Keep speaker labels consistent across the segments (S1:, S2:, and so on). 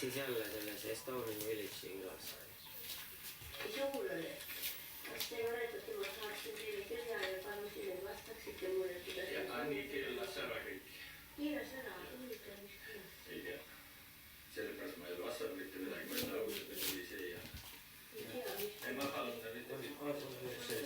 S1: Siis jälle selles Estonian Village'i külas.
S2: Joul oli. Kas te olete, et ma saaksin teile kirja ja palusin, et vastaksite mulle, kuidas...
S3: Ja nii keelas ära kõik.
S2: Keelas ära, huvitav, mis keelas?
S3: Ei tea. Sellepärast ma ei ole vastav mitte midagi, ma ei ausalt, et oli see ja...
S2: Ei tea, mis...
S3: Ei, ma palun ta mitte. See.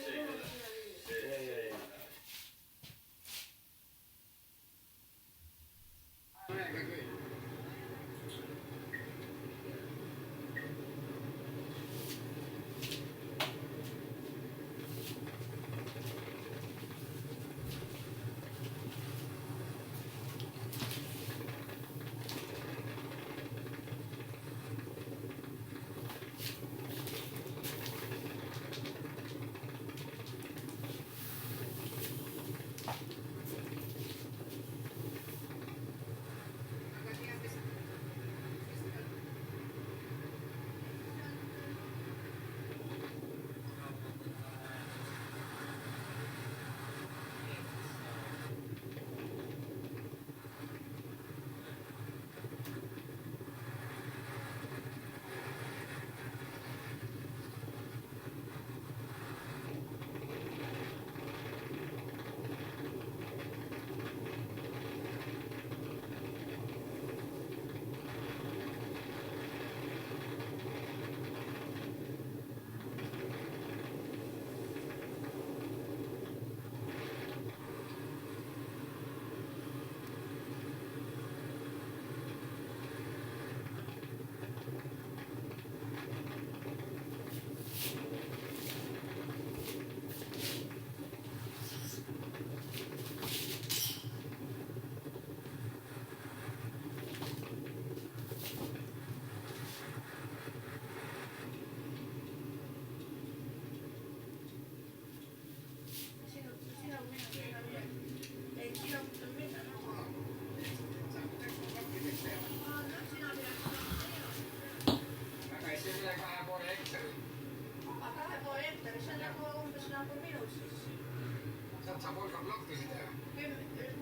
S4: Saab olga blokkisid teha?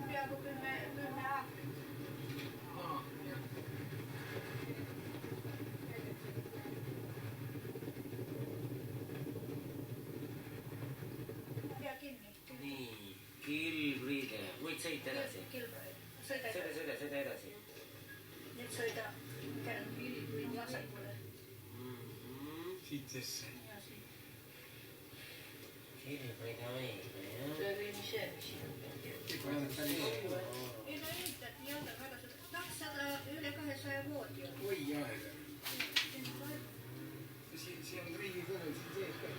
S2: Peaaegu 10 aastat.
S4: No, jah.
S2: Pea kinni.
S1: Nii, Kilbriide. Võid sõita edasi. Sõida edasi.
S2: Nüüd sõida vasakule.
S4: Siit sisse.
S1: Kilbriide õige, jah?
S2: See oli mis see, mis siin on. Ei no ehitati jälle väga seda. 200, üle 200 voodi on.
S4: Oi, jah. See on riigikõne, siin sees ka.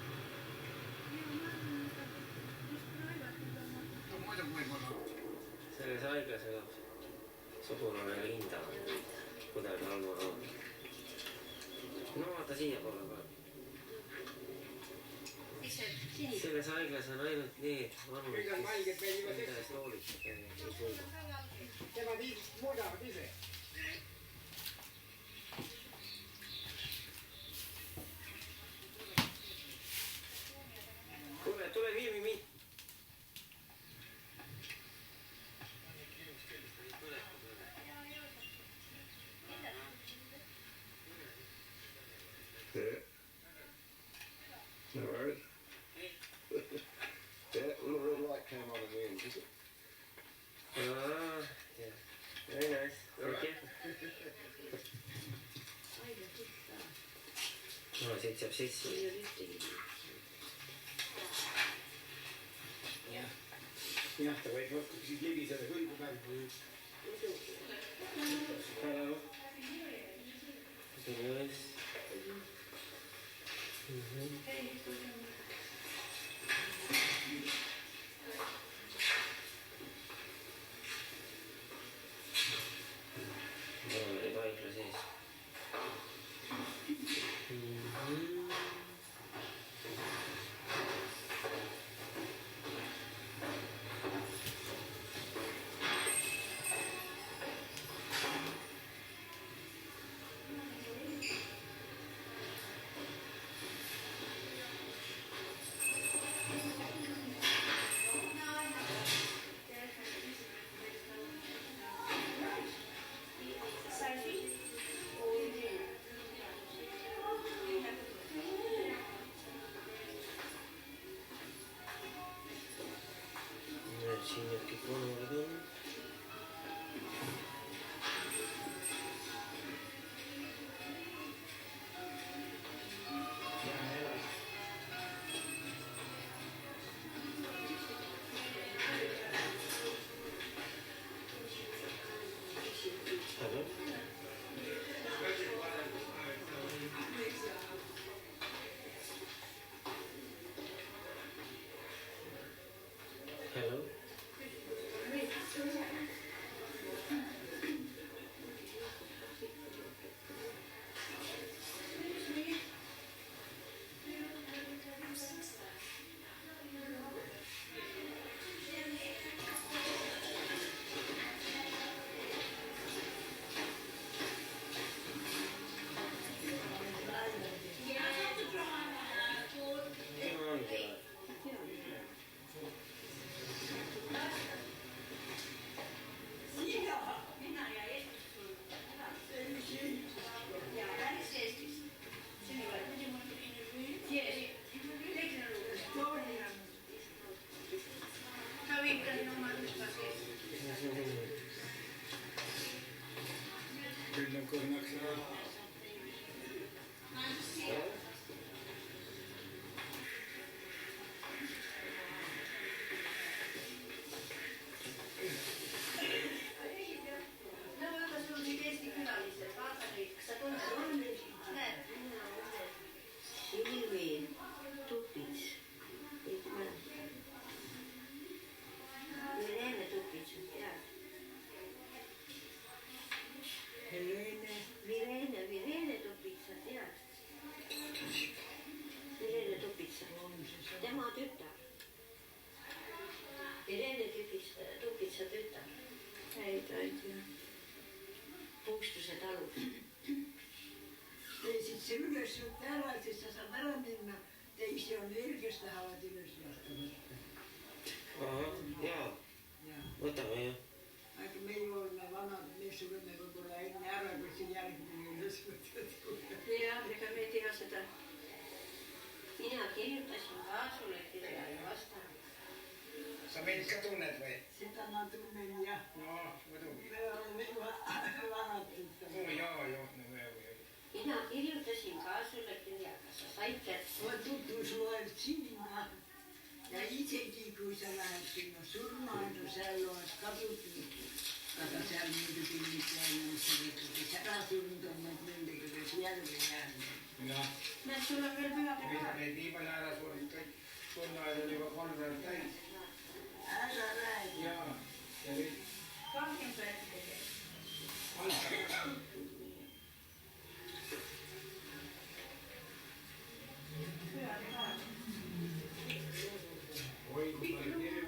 S4: No muidugi võib-olla.
S1: Selles haiglas elab sugulane Linda. Kuidagi allpool. No vaata siia poole ka. Selles haiglas on ainult need vanud, kes enda eest hoolitseda ei suuda.
S4: Tema muudavad ise.
S1: Kuule, tule filmi mind.
S5: No worries. Yeah, a little red light came on in the end, is it?
S1: Yeah. Very nice. Thank you. No, siit saab sisse.
S4: Jah, ta võib siis libiseda kõlgu peal.
S1: Hello. Nice. Mul oli paikla sees.
S4: küll on kõhnaks.
S2: Tema tütar. Irene Tupitsa tütar. Ei tea. Puustuse talus.
S6: Teisid see üles võtta ära, siis sa saad ära minna. Teisi on veel, kes tahavad üles lasta võtta.
S1: Aha, jaa. Võtame jah.
S6: Aga me oleme vanad, me suudame võib-olla enne ära, kui siin järgmine üles võtad.
S2: Jah, ega me ei tea seda. Mina kirjutasin ka sulle kirja ja vastan.
S4: Sa meid ka tunned või?
S6: Seda ma tunnen jah.
S4: No, muidugi.
S6: Me oleme vanad tütavad.
S4: No jaa, no
S2: Mina kirjutasin ka sulle kirja, kas sa said kätte.
S6: Ma tutvus loed sinna ja isegi kui sa lähed sinna surmaandu, seal loed kadutud. Aga seal muidugi mitte enam seda, kes ära surnud on, nad nendega kes järgi jäänud.
S4: Jah.
S2: Näed, sul on veel pühade ka.
S4: Meid nii palju ära surnud kõik. Surnaajad on juba 3 päev täis.
S6: Ära räägi.
S4: Jaa. Ja nüüd?
S2: 20 päeva tegema.
S4: Oi, kui palju kirju.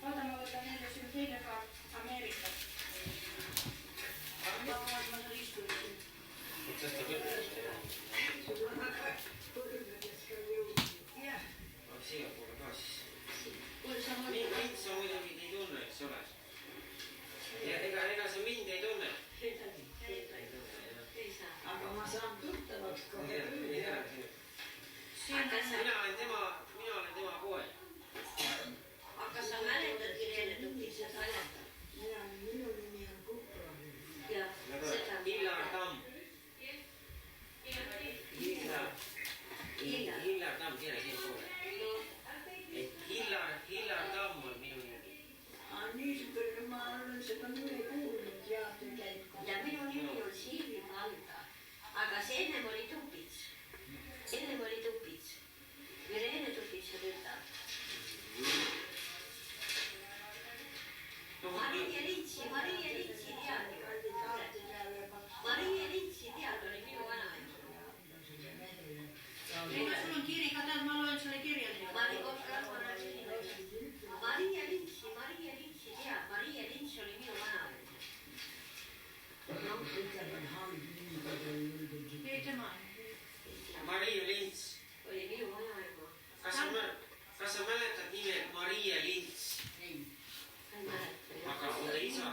S2: Vaata, ma võtan neile siin teile ka Ameerikat. Ma seal istusin.
S1: Kas ta kõrgest teha?
S2: Jah.
S1: Siia poole ka siis.
S2: Kuule, sa
S1: Mind sa muidugi ei tunne, eks ole. Ega sa mind ei tunne.
S2: ei saa.
S6: Aga ma saan tuttavaks kohe.
S1: Mina olen tema poeg.
S2: Aga sa mäletad Irene Tupitsa mäletad?
S6: Minu nimi on Kukra.
S2: Jah, seda.
S1: Hillar Tamm. Hillar Tamm, tiedä siin poole. Hillar Tamm on minu nimi.
S6: Niisugune ma olen seda nime kuulnud ja tegelikult.
S2: Ja minu nimi on Siiri Valda. Aga see ennem oli Tupits. Irene Tupitsa tütar. Maria Litsi tead. Maria Litsi tead oli minu vanaema. Sul on kiri ka tead, ma loen sulle kirja. Maria Litsi tead. Maria Litsi oli minu vanaema. Ei tema.
S1: Maria Lints.
S2: Oli minu vanaema.
S1: Kas sa mäletad nime Maria Lints?
S6: Ei.
S1: Aga on ta isa?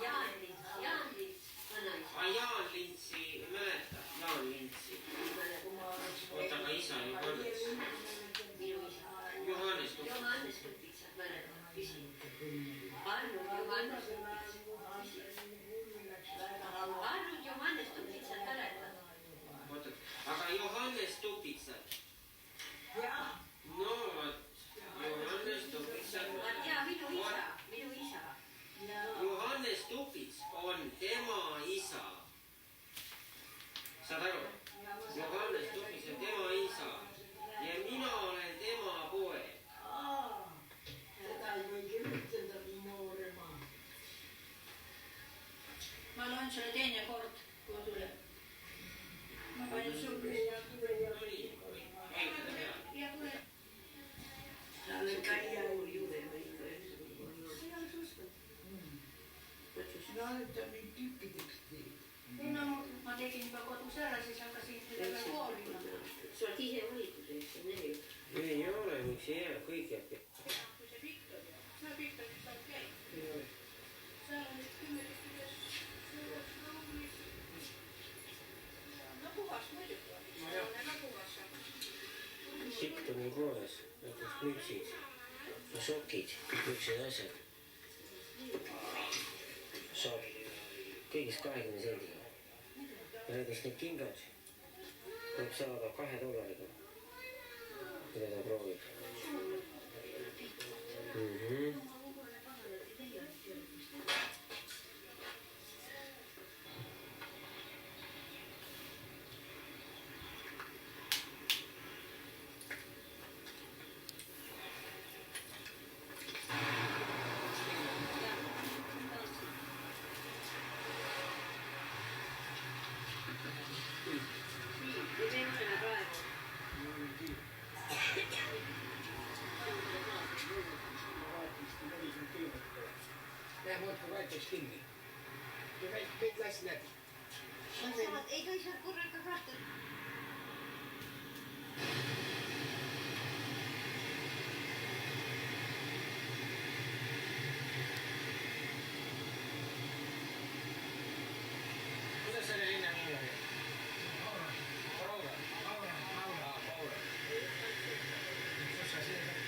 S2: Jaan Lints, vanaisa.
S1: Jaan Lintsi mäleta. Jaan Lintsi. Oota, aga isa Johannes.
S2: Minu isa.
S1: Johannes.
S2: Johannes Tupitsat mäletan. Küsin. Arnud Johannes Tupitsat mäletan.
S1: Oota, aga Johannes Tupitsat.
S6: Jaa.
S1: No vot. Johannes Tupitsat.
S2: Ma tean, minu isa.
S1: Johannes Tupits on tema isa. Saad aru? Johannes Tupits on tema isa. Ja mina olen tema poeg.
S6: Seda ei või kirjutada nii noorema.
S2: Ma loen sulle teine kord, kui tuleb. Ma panin sulle. Ja tule.
S6: Sa oled ka hea juurde või? No nüüd on nüüd tükkideks teed.
S2: No, ma tegin juba kodus ära, siis hakkasin seda koolima. Sa oled ise valituses, see on neli.
S1: Ei ole, miks ei jää, kõik jääb.
S2: Kui see pikk oli, see pikk oli, see okei. Seal on nüüd 10 üles. No puhas muidugi oli, see on väga puhas.
S1: Sikt on ju koos, näiteks mütsis. sokid, niisugused asjad saab kõigist 20 sendiga. Ja näiteks need kingad võib saada $2, mida ta proovib.
S4: Lähe muudkui vaataks kinni. Ja kõik läks läbi.
S2: Ei tohi seal korraga kahte.
S4: Kuidas selle linna nimi oli? Paura. Kus sa siin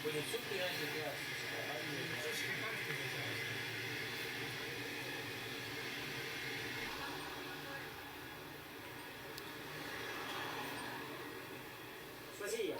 S4: kui nüüd supinaised peaks, siis
S1: Sa siia.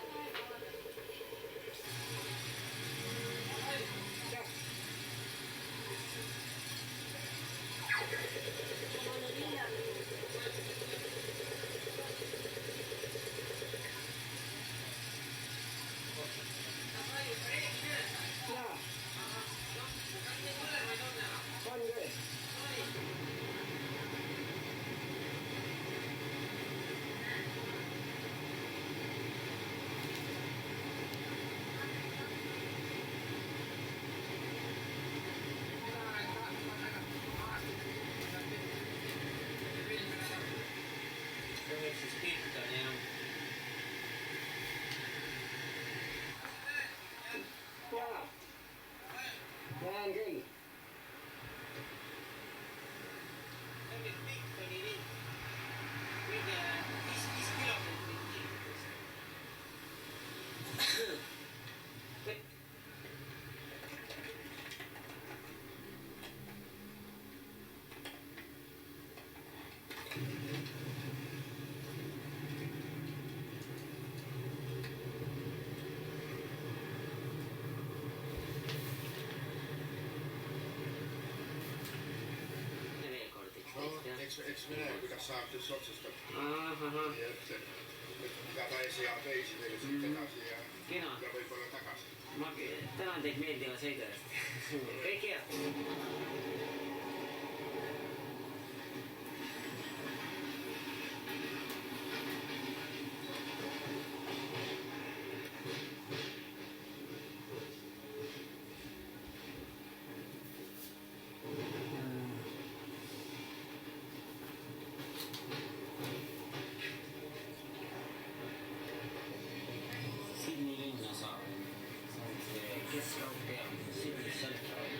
S4: siis pihta, nii on.
S1: Jaa. Näen küll.
S4: Pikk oli nii. Kõige 5 kilomeetrit kiirust.
S5: Eks me näe, kuidas saab siis otsustab
S1: Ahahah.
S5: ja ütleb, et mida ta ees ja teisi teile siit edasi ja
S1: Kena.
S5: võib-olla tagasi.
S1: Ma tänan teid meeldiva sõidu eest. Kõik head. Sydney linna saab. See on see keskkaup peamine, Sydney Central.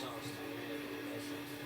S1: aasta meelde asjad.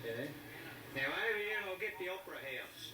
S1: Okay.
S4: Now, over here, I'll get the Opera House.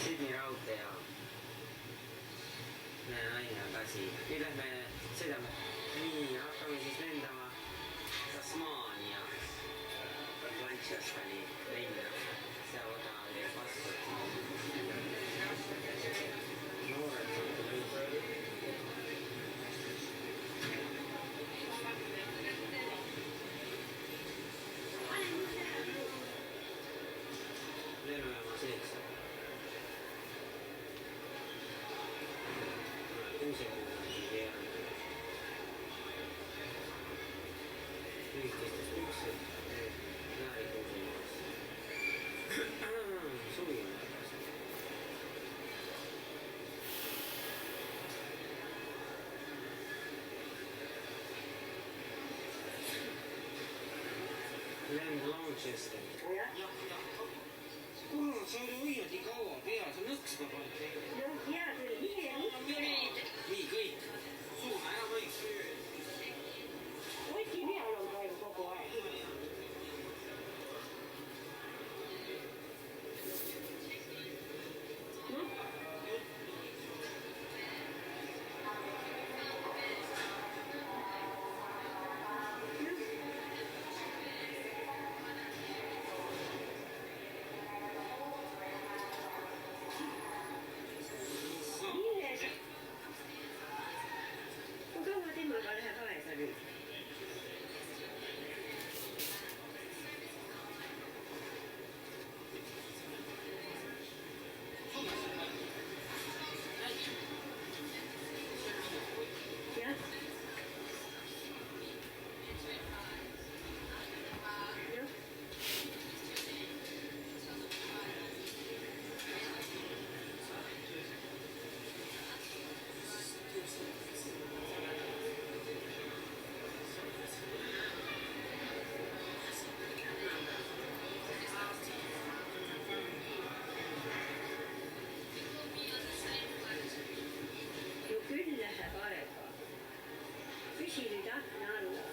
S1: Sydney raudteejaam. Näe, naine on ka siin. Nüüd lähme, sõidame. Nii, hakkame siis lendama Tasmaania Manchesteri lennu. Seal oda oli vastu. Noored on tulnud. Lennujaama sees. Kuusekuu veerand. Lühikestes püksed, naarikuusemas. Suvi on tagasi. Land Launceston.
S4: Kurat, sa ei hoia nii kaua peal, sa nõksma paned teile.
S2: No hea küll,
S1: Nii, kõik.
S4: Suuna ära võiks.
S2: Oti peal on praegu kogu aeg. Milles? Kui kaua temaga läheb aega nüüd? Jah. Jah. No küll läheb aega. Püsi nüüd akna alla.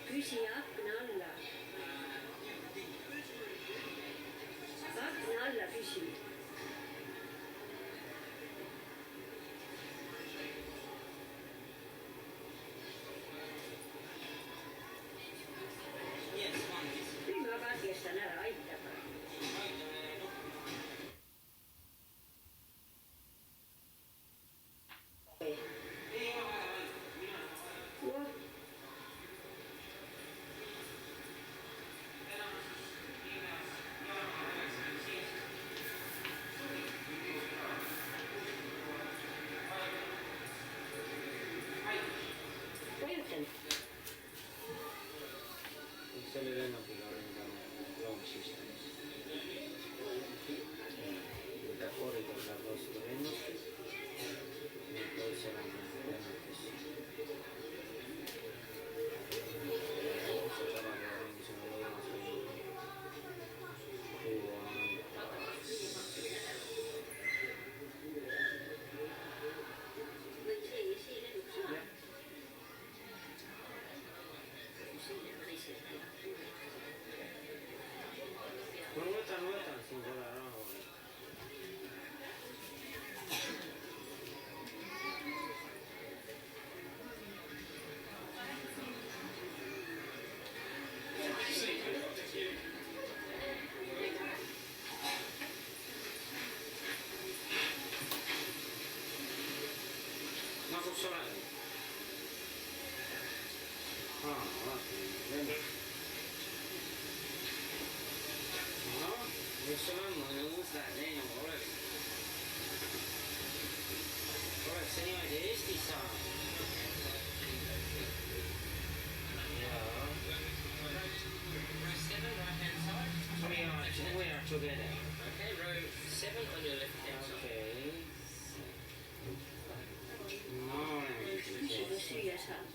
S2: Püsi akna alla. Akna alla püsi. Küll ma katkestan ära, aitab. Noh. Vajutan.
S1: Selle lennukiga olin ka Da fuori con la vostra lennukki. Ja toisella lennukissa. Se tavallaan mingisugune lõunasõnum. Tuo on taas.
S2: Või see lennuks
S1: Jah.
S2: saab. Selle naisega ja
S1: Ma võtan siin selle rahulikult. No kus sa oled? Vaatan, lennuk. No, mis sul on? Mõnus lähed lennuk, oleks see niimoodi Eestis saanud. Jaa. We are together.
S4: Okay, row 7 on your left hand side.
S1: Okay. No oleme
S2: mis juba süüa saab.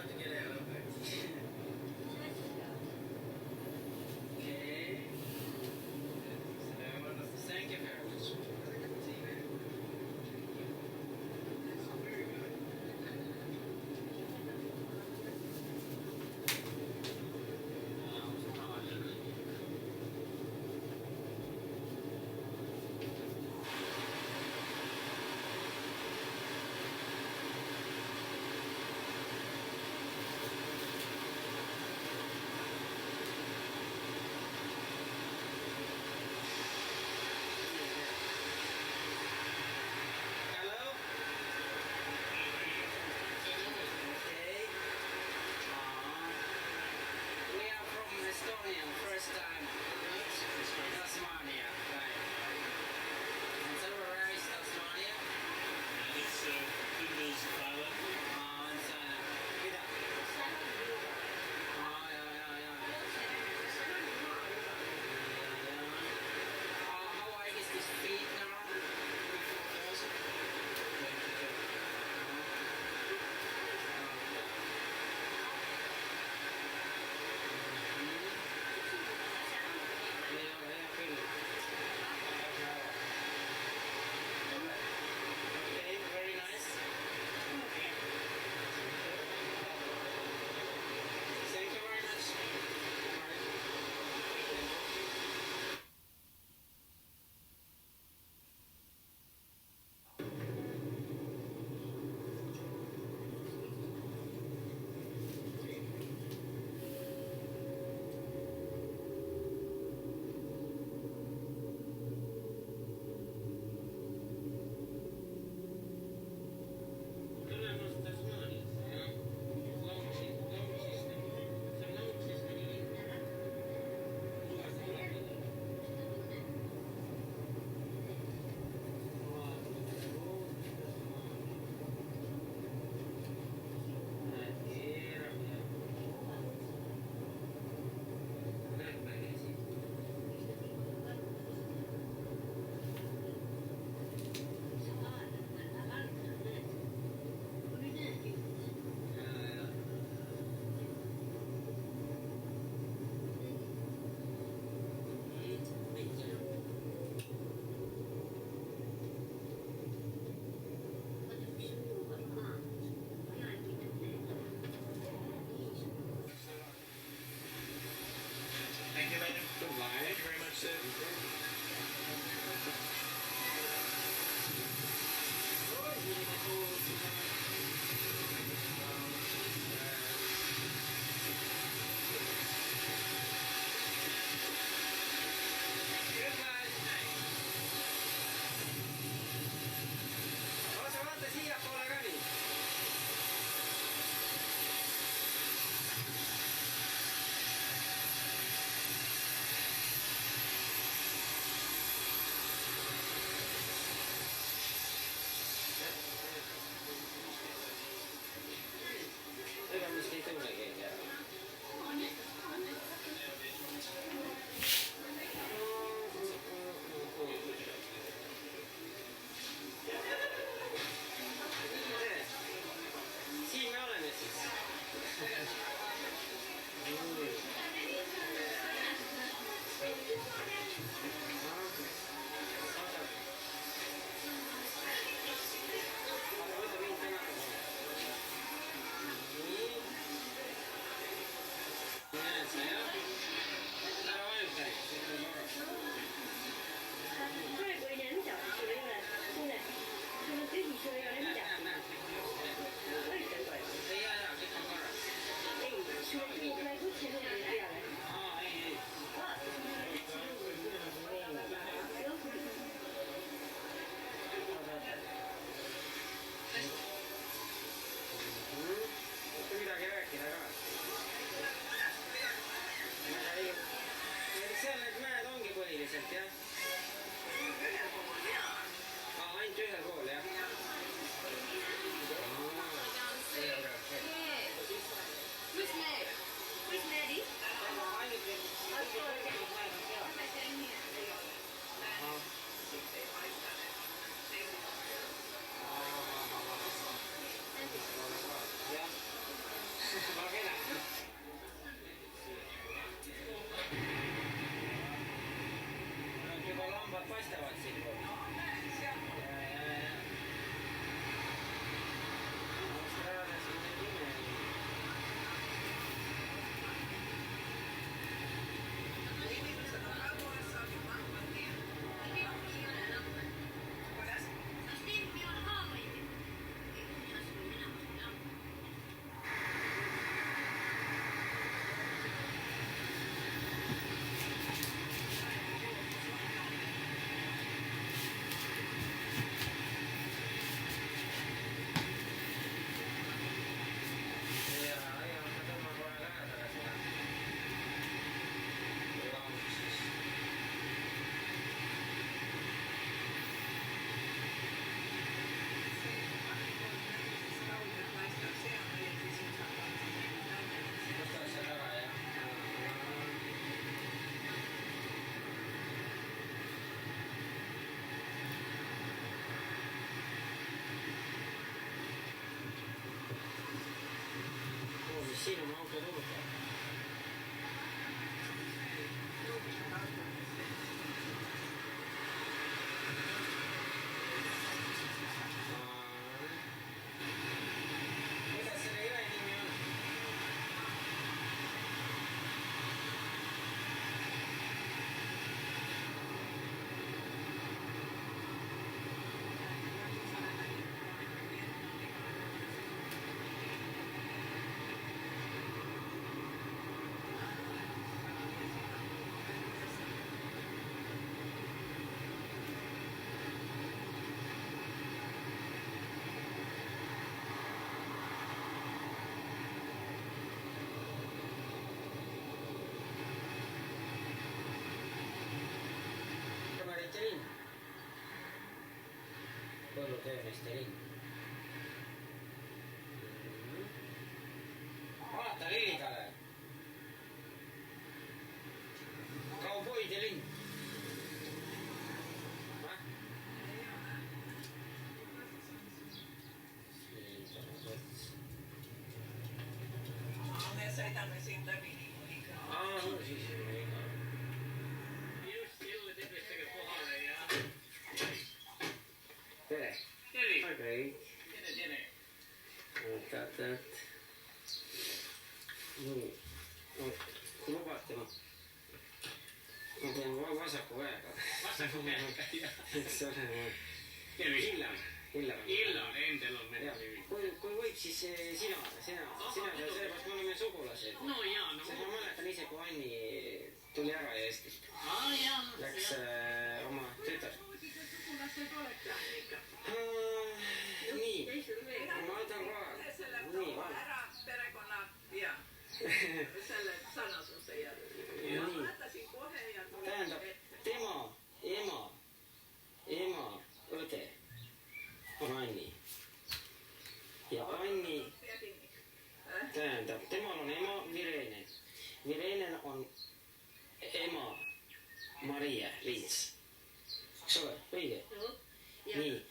S4: to get out of it. Okay. So I want to thank you very much for the good tea. Very good.
S1: põllutöömeeste linn. Vaata Lillitale. Kauboide linn.
S4: Me sõidame siin läbi niimoodi ka.
S1: No siis on iga.
S4: Just jõuad esimestega kohale ja...
S1: Tere.
S4: Tervi!
S1: Okei.
S4: Tere!
S1: Oot. Nii. Kui lubate, ma teen vasaku käega.
S4: Vasaku käega, jah.
S1: Eks ole,
S4: Tervi! Hillam, endal on meil.
S1: kui võib, siis sina, sellepärast me oleme sugulased.
S4: No jaa, no.
S1: Sest ma mäletan ise, kui Anni tuli ära Eestist.
S4: Jaa, no.
S1: Läks oma tütar.
S4: Sugulased olete ikka.
S1: Nii, ma võtan kohe. Nii, vaata.
S4: Ära perekonna ja selle sarnasuse jälle. Ma mõtlesin kohe ja
S1: Tähendab, tema ema õde on Anni. Ja Anni, tähendab, temal on ema Virene. Virene on ema Maria Liits. Eks ole, õige? Nii,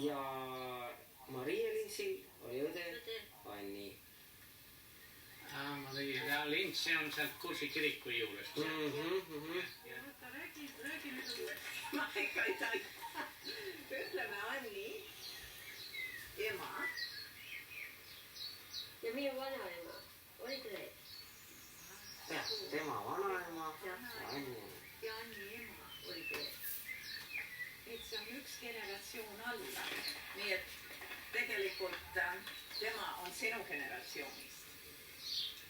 S1: ja Maria Liitsil oli õde Anni.
S4: Ma tegin, ja Lints, see on sealt Kursi kiriku juurest. Räägi nüüd uuesti. Ma ikka ei tea. Ütleme Anni, ema.
S2: Ja minu vanaema oli tõe.
S1: Jah, tema vanaema ja Anni.
S4: Ja Anni ema oli tõe. Et see on üks generatsioon alla. Nii et tegelikult tema on sinu generatsioonist.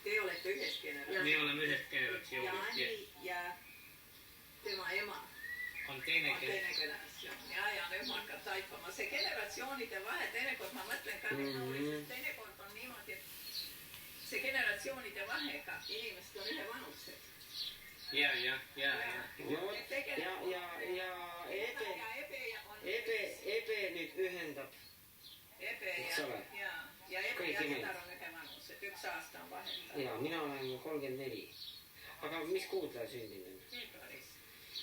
S4: Te olete ühest generatsioonist. Me oleme ühest generatsioonist. Ja Anni ja tema ema on teine generatsioon. Ja nüüd ma hakkan taipama. See generatsioonide vahe, teinekord ma mõtlen ka nüüd, teinekord on niimoodi, et see generatsioonide vahega inimesed on ühe vanused. Ja Ebe nüüd ühendab. Ebe ja tütar on ühe vanused, 1 aasta on vahel.
S1: Ja mina olen 34. Aga mis kuud ta sündinud?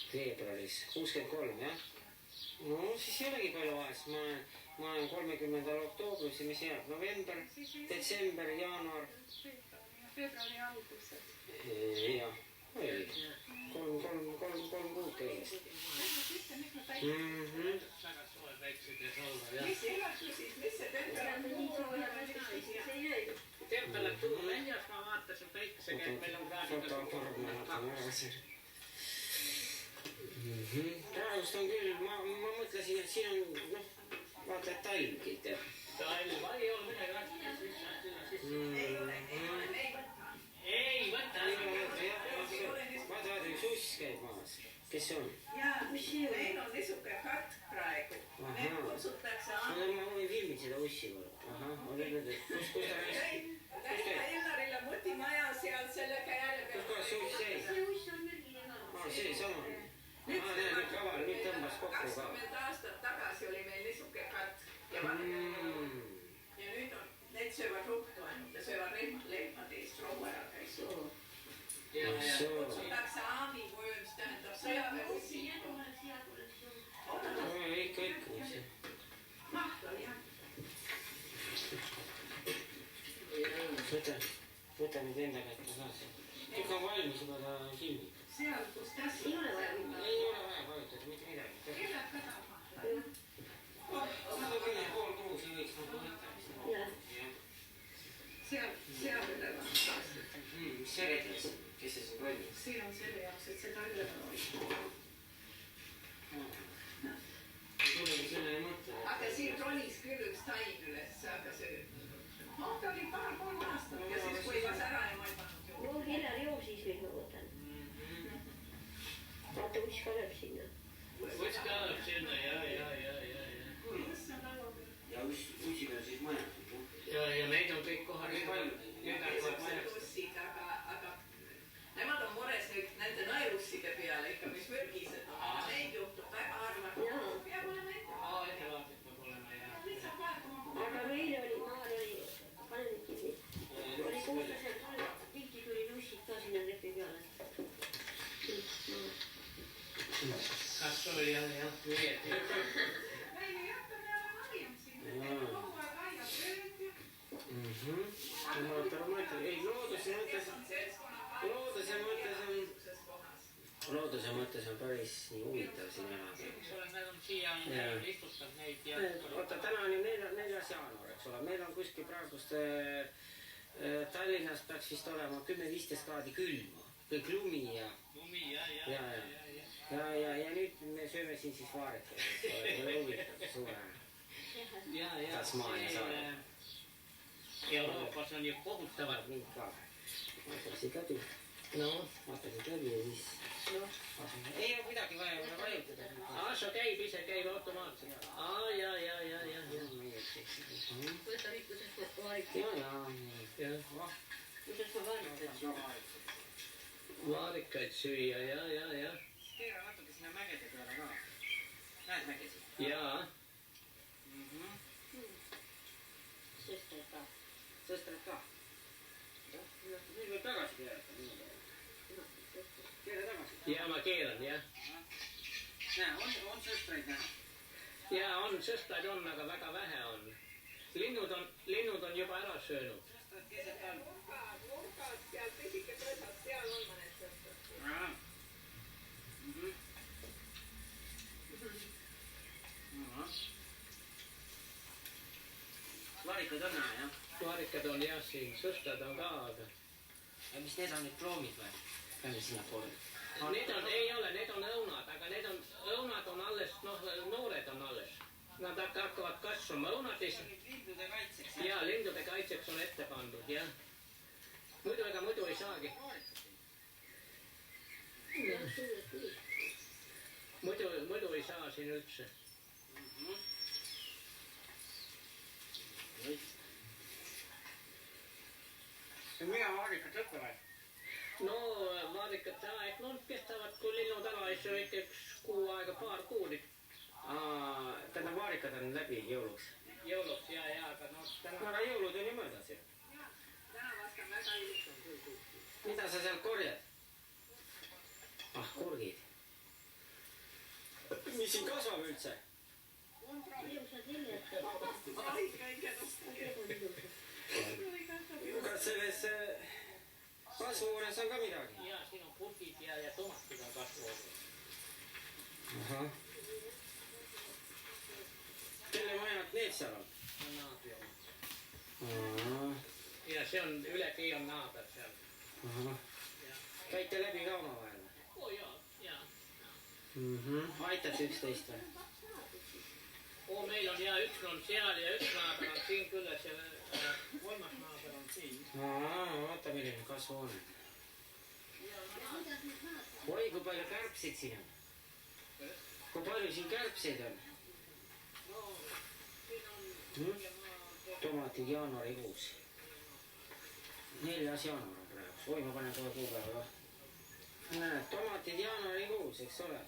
S1: Veebruaris. 63, jah? No siis ei olegi palju vahet. Ma olen 30. oktoobris ja mis jääb? November, detsember, jaanuar.
S4: Veebruari alguses.
S1: Jah, oli. 3 kuud kõigest.
S4: Mis elatusid, mis see temperatuur on? Temperatuur väljas, ma vaatasin päikesega, et meil on kraadiga.
S1: Praegust on küll, ma mõtlesin, et siin on, vaata, et talvgi.
S4: Talv, ei ole midagi rääkinud. Ei võta.
S1: Vaata, üks uss käib maas. Kes see on?
S4: Jaa, meil on niisuke katk praegu. Me kutsutakse
S1: Ma võin filmida seda ussi korra. Ahah, kus ta käis?
S4: Lähme Illarile Mutimaja seal selle käärde peal.
S1: Kus kohas see uss jäi? See sama. Nüüd kaval, nüüd tõmbas kokku ka.
S4: 20 aastat tagasi oli meil niisuke katk ja valge. Ja nüüd on, need söövad ruhtu ainult ja söövad lehmad eest rohu ära käis. Kutsutakse aamivöö, mis tähendab sõjaväeussi.
S1: Kõik.
S4: Maht oli jah.
S1: Võta nüüd enda kätte kaasa. Kõik on valmis juba ta filmib.
S4: Seal, kus tassi.
S2: Ei ole vaja minna.
S1: Ei ole vaja vajutada, mitte midagi.
S4: Kellab ka tahma.
S1: Natukene pool kuusi võiks nagu võtta.
S2: Jah.
S4: Seal üleval.
S1: Mis see redels? Kes see siin valmis?
S4: See on selle jaoks, et seda üleval oli.
S1: Tulegi sellele mõttele.
S4: Aga siin ronis küll üks tain üles, aga see... ta oli 2-3 aastat ja siis kuivas ära ja ma ei pannud juurde.
S2: No Hillar joo siis nüüd ma võtan. Vaata, uss ka läheb sinna.
S4: Uss ka läheb sinna, ja.
S1: Ja ussi peal siis majad.
S4: Ja neid on kõik kohal.
S1: Kõik palju.
S4: Ussid, aga nemad on mures nüüd nende nõelusside peale ikka, mis mürgised on. Neid juhtub väga harva.
S2: Jaa.
S4: Peab olema ettevaatlik peab olema,
S1: oli jah, nii et.
S4: Meil ei jätta peale varjem siin. Kogu aeg aiad tööd ja.
S1: Ei, looduse mõttes on päris nii huvitav siin elada.
S7: Need on siia istutanud neid ja...
S1: Oota, täna on ju 4. jaanuar, eks ole. Meil on kuskil praegust Tallinnas peaks vist olema 10-15 kraadi külma. Kõik lumi ja...
S7: Lumi, ja.
S1: Ja nüüd me sööme siin siis vaareket. See on huvitav, suure. Tasmaania saare.
S7: Euroopas on ju kohutavalt.
S1: Mind ka. Vaatasid läbi. No, vaatasid läbi ja siis... Ei ole midagi vaja vajutada.
S7: See käib automaatselt. Ja.
S2: Võta rikkusest kokku vaarikud.
S1: Ja.
S2: Kuidas ma vaarikad siin?
S7: Vaarikaid süüa, ja.
S1: Keera natuke sinna mägede peale ka. Näed mägesi?
S7: Jaa.
S1: Sõstred ka? Nüüd võib tagasi keerata. Keera tagasi.
S7: Ja ma keeran, jah.
S1: Näe, on sõstreid näha?
S7: Jaa, on, sõstraid on, aga väga vähe on. Linnud on juba ära söönud.
S1: Sõstred keset all.
S4: Nurgad, seal pisike põsad, seal on mõned sõstrad.
S1: Vaarikad on näha, jah?
S7: Vaarikad on jah siin, sõstrad on ka, aga...
S1: Ja mis need on nüüd kloomid või? Lähme sinna poole.
S7: Need ei ole, need on õunad, aga õunad on alles, noored on alles. Nad hakkavad kasvama õunatis.
S1: Lindude kaitseks.
S7: Jaa, lindude kaitseks on ette pandud, jah. Muidu ei saagi. Muidu ei saa siin üldse.
S1: Ja millal vaarikad lõpevad?
S7: No, vaarikate aeg, kestavad, kui linnud ära ei söö ikka 1 kuu aega, 2 kuud.
S1: Tähendab, vaarikad on läbi jõuluks.
S7: Jõuluks, ja, aga
S1: Aga jõulud on ju möödas ju.
S4: Täna vastan väga ilus on küll.
S1: Mida sa seal korjad? Kurgid. Mis siin kasvab üldse?
S2: Ilusad viljad.
S1: Kas selles kasvuhoones on ka midagi?
S7: Jaa, siin on kurgid ja tomatid on kasvuhoones.
S1: Kelle majad need seal on?
S7: Ja see on ülegi on naaber seal.
S1: Käite läbi ka omavahel?
S7: Jaa.
S1: Aitate üksteist või?
S7: Meil on üks on seal ja üks naaber on siin külles ja 3. naaber on siin.
S1: Vaata, milline kasvuhoone. Oi, kui palju kärbseid siin on. Kui palju siin kärbseid on? Tomatid jaanuarikuus. 4. jaanuar on praegu. Oi, ma panen kohe kuupäeva ka. Näed, tomatid jaanuarikuus, eks ole?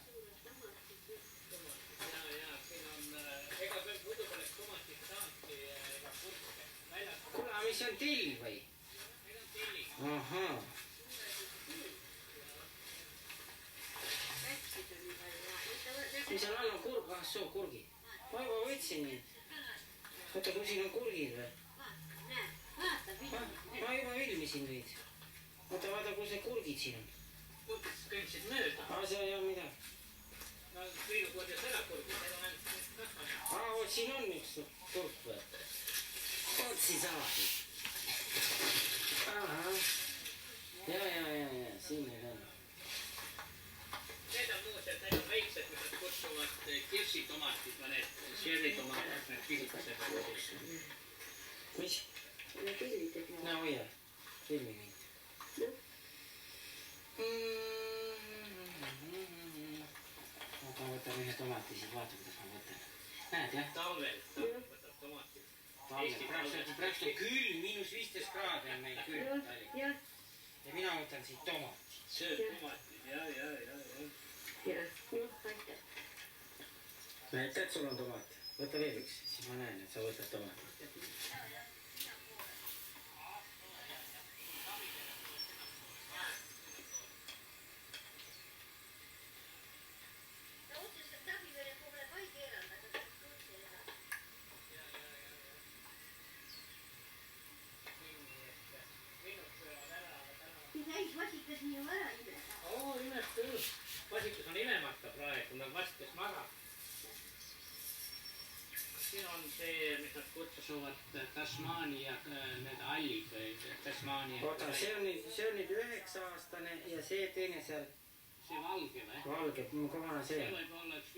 S7: Ega muidu poleks tomatid saanudki ega kurske.
S1: Kuule, mis see on till või?
S7: Meil on tillik.
S1: Ahaa. Mis seal all on kurg? See on kurgid. Ma juba võtsin neid. Oota, kui siin on kurgid või? Ma juba filmisin neid. Vaata, kui see kurgid siin on.
S7: Kurgid kõndsid mööda.
S1: See ei ole midagi.
S7: Kõigu korjas ära kurgid, need on ainult kasvanud.
S1: Oot, siin on üks kurg või? Oot, siin saadi. Ja, siin need on.
S7: Need on muuseas, need on väiksed, mis nad kutsuvad kirsitomatid või need sherritomatid, need pisikesed.
S1: Mis?
S2: Need pillid,
S1: Näe, hoia. Filmi mind. Ma võtan ühe tomati, siis vaata, kuidas ma võtan. Näed, jah?
S7: Talvel võtab tomatid.
S1: Praegu on külm, -15 kraadi on meil külm. Ja mina võtan siit tomati.
S7: Sööb tomatid, ja.
S2: aitäh.
S1: Näitad, sul on tomat. Võta veel üks, siis ma näen, et sa võtad tomati.
S7: siin on see, mis nad kutsuvad Tasmania, need allid või Tasmania.
S1: Oota, see on nüüd 9-aastane ja see teine seal
S7: See valge või?
S1: valge, kui vana see
S7: See
S1: on?
S7: võib olla üks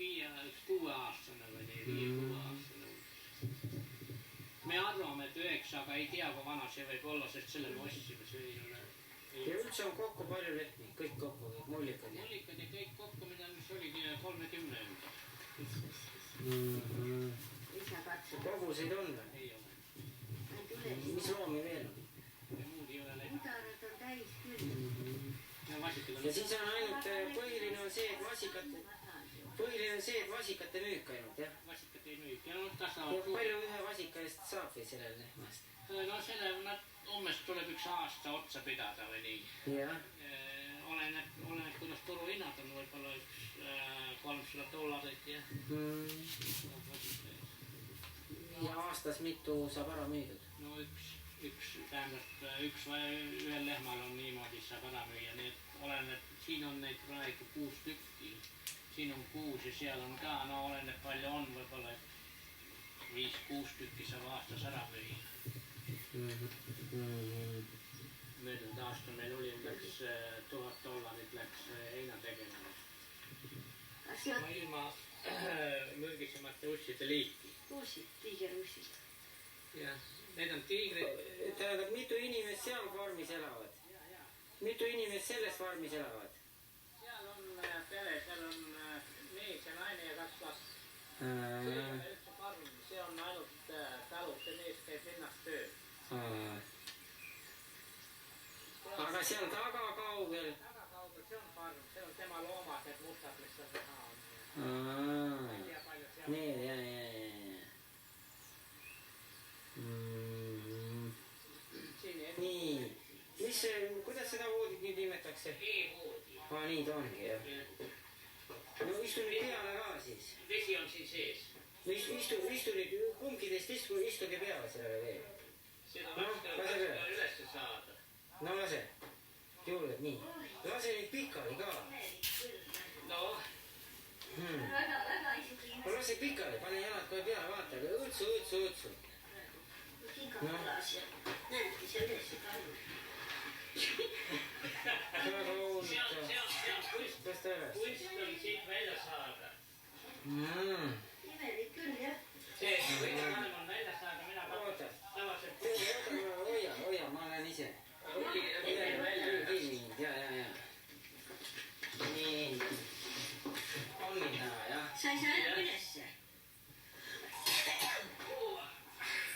S7: 6-aastane või nii, 5-6-aastane. Me arvame, et 9, aga ei tea, kui vana see võib olla, sest selle me ostsime, see ei ole.
S1: Ja üldse on kokku palju lehmi, kõik kokku, mullikad ja?
S7: Mullikad ja kõik kokku, mis oligi 30 ümber.
S2: Isa katsub.
S1: Koguseid on või?
S7: Ei ole.
S1: Mis loomi veel on?
S7: Ja muud ei ole läinud.
S2: Mudarad on täis küll.
S7: Ja vasikad
S1: Ja
S7: on.
S1: siis on ainult, põhiline on see, et vasikate müük ainult, jah?
S7: Vasikad ei müük. Ja nad
S1: Ja
S7: kasvavad.
S1: palju ühe vasika eest saab või sellel lehmast?
S7: No selle umbes tuleb üks aasta otsa pidada või nii.
S1: Jah.
S7: Oleneb, kuidas turuhinnad on, võib-olla üks $300 ja.
S1: Ja aastas mitu saab ära müüdud?
S7: No tähendab, ühel lehmal on niimoodi, saab ära müüa. Need oleneb, siin on neid praegu 6 tükki. Siin on 6 ja seal on ka, no oleneb palju on, võib-olla 5-6 tükki saab aastas ära müüa. Möödunud aasta meil oli, läks $1000 läks heina tegemine. Ilma mürgisemate usside liiki.
S2: Uussid, tiigerussid.
S7: Jah, need on tiigrid.
S1: Tähendab, mitu inimest seal farmis elavad? Mitu inimest selles farmis elavad?
S7: Seal on pere, seal on mees ja naine ja 2 last. See on ainult talu, see mees käib linnas tööl.
S1: Aga seal taga kaugel?
S7: Taga kaugel, see on farm, see on tema loomad, need mustad, mis seal näha on.
S1: Need, ja. Nii, kuidas seda voodit nüüd nimetakse?
S7: E-voodi.
S1: Nii ta ongi, jah. No istu nüüd peale ka siis.
S7: Vesi on siin sees.
S1: Istu nüüd, kumbki teist istuge peale sellele veel.
S7: Seda raske ülesse saada.
S1: No lase, julged, nii. Lase nüüd pikali ka.
S7: No,
S1: No lase pikali, pane jalad kohe peale, vaata, õõtsu.
S2: Näedki see ülesse kalju.
S1: Väga huvitav. Kas ta üles?
S7: kunst on siit välja saada.
S2: Imelik küll, jah.
S7: See kunstmaailm on välja saada, mina
S1: Oota,
S7: tavaliselt
S1: hoia, ma olen ise. Ja. Nii. On nii hea, jah?
S2: Sa ei saa enam ülesse.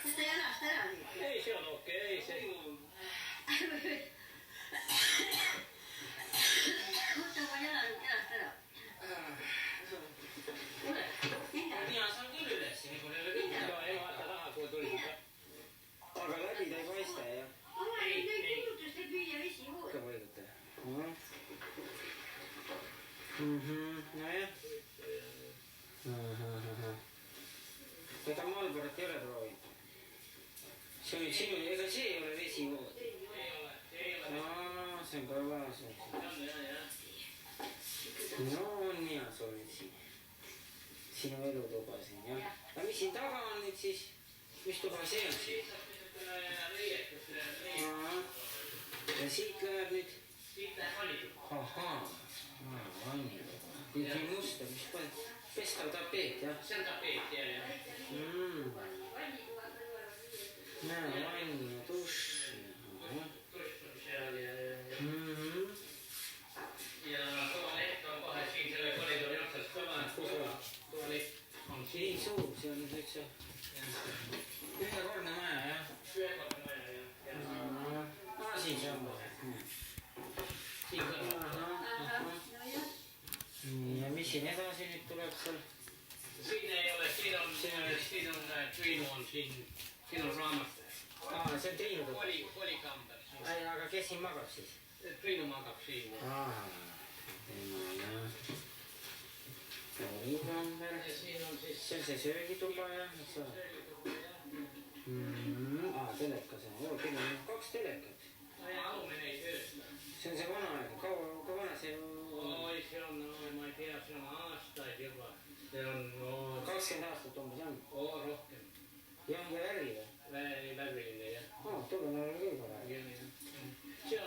S2: Võta jalast ära nüüd.
S7: ei, see on okei, see
S2: Võta oma jalast ära. Kuule, minna.
S1: Mina saan küll üles, nii kui neile pinda.
S7: ei vaata raha, kuhu tuli.
S1: Aga läbi ta ei paista, jah?
S2: Oma neid kuulutust ei püüa vesi voodi.
S1: Ikka võiduta. Nojah. Ega Malborot ei ole proovinud. See on sinu, ega see ei ole vesivood. See on kõva sul. No on hea sul nüüd siin. Sinu elutuba siin, jah. Aga mis siin taga on nüüd siis? Mis tuba see on siin? Ja siit läheb nüüd? Ahaa, vannituba. Nüüd on musta, mis paned? Pestav tapeet, jah?
S7: see on tapeet, jah.
S1: Näe, vann ja dušš.
S7: Dušš on seal ja tualett on kohe siin selle koridori otsas. Tualett on
S1: Nii
S7: siin.
S1: suur, see on nüüd üldse ühekordne maja, jah?
S7: Ühekordne maja, jah.
S1: Siin see on.
S7: Siin kõrval.
S1: Ja mis siin edasi nüüd tuleb seal?
S7: Siin ei ole, siin on Triinu on siin on raamat.
S1: See on Triinu tuba.
S7: Kolikamber.
S1: Aga kes siin magab siis?
S7: Triinu magab siin.
S1: Tema, jah. Kolikamber. See on see söögituba, jah, eks ole? Telekas on. Teil on 2 telekat.
S7: Alumine ei töösta.
S1: See on see vana aeg. Kui vana see on?
S7: Oi, see on, ma ei tea, see on aastaid juba. See on
S1: 20 aastat umbes on.
S7: rohkem.
S1: jah, ja värvi või?
S7: Värviline jah.
S1: Tollel on küll parem.
S7: See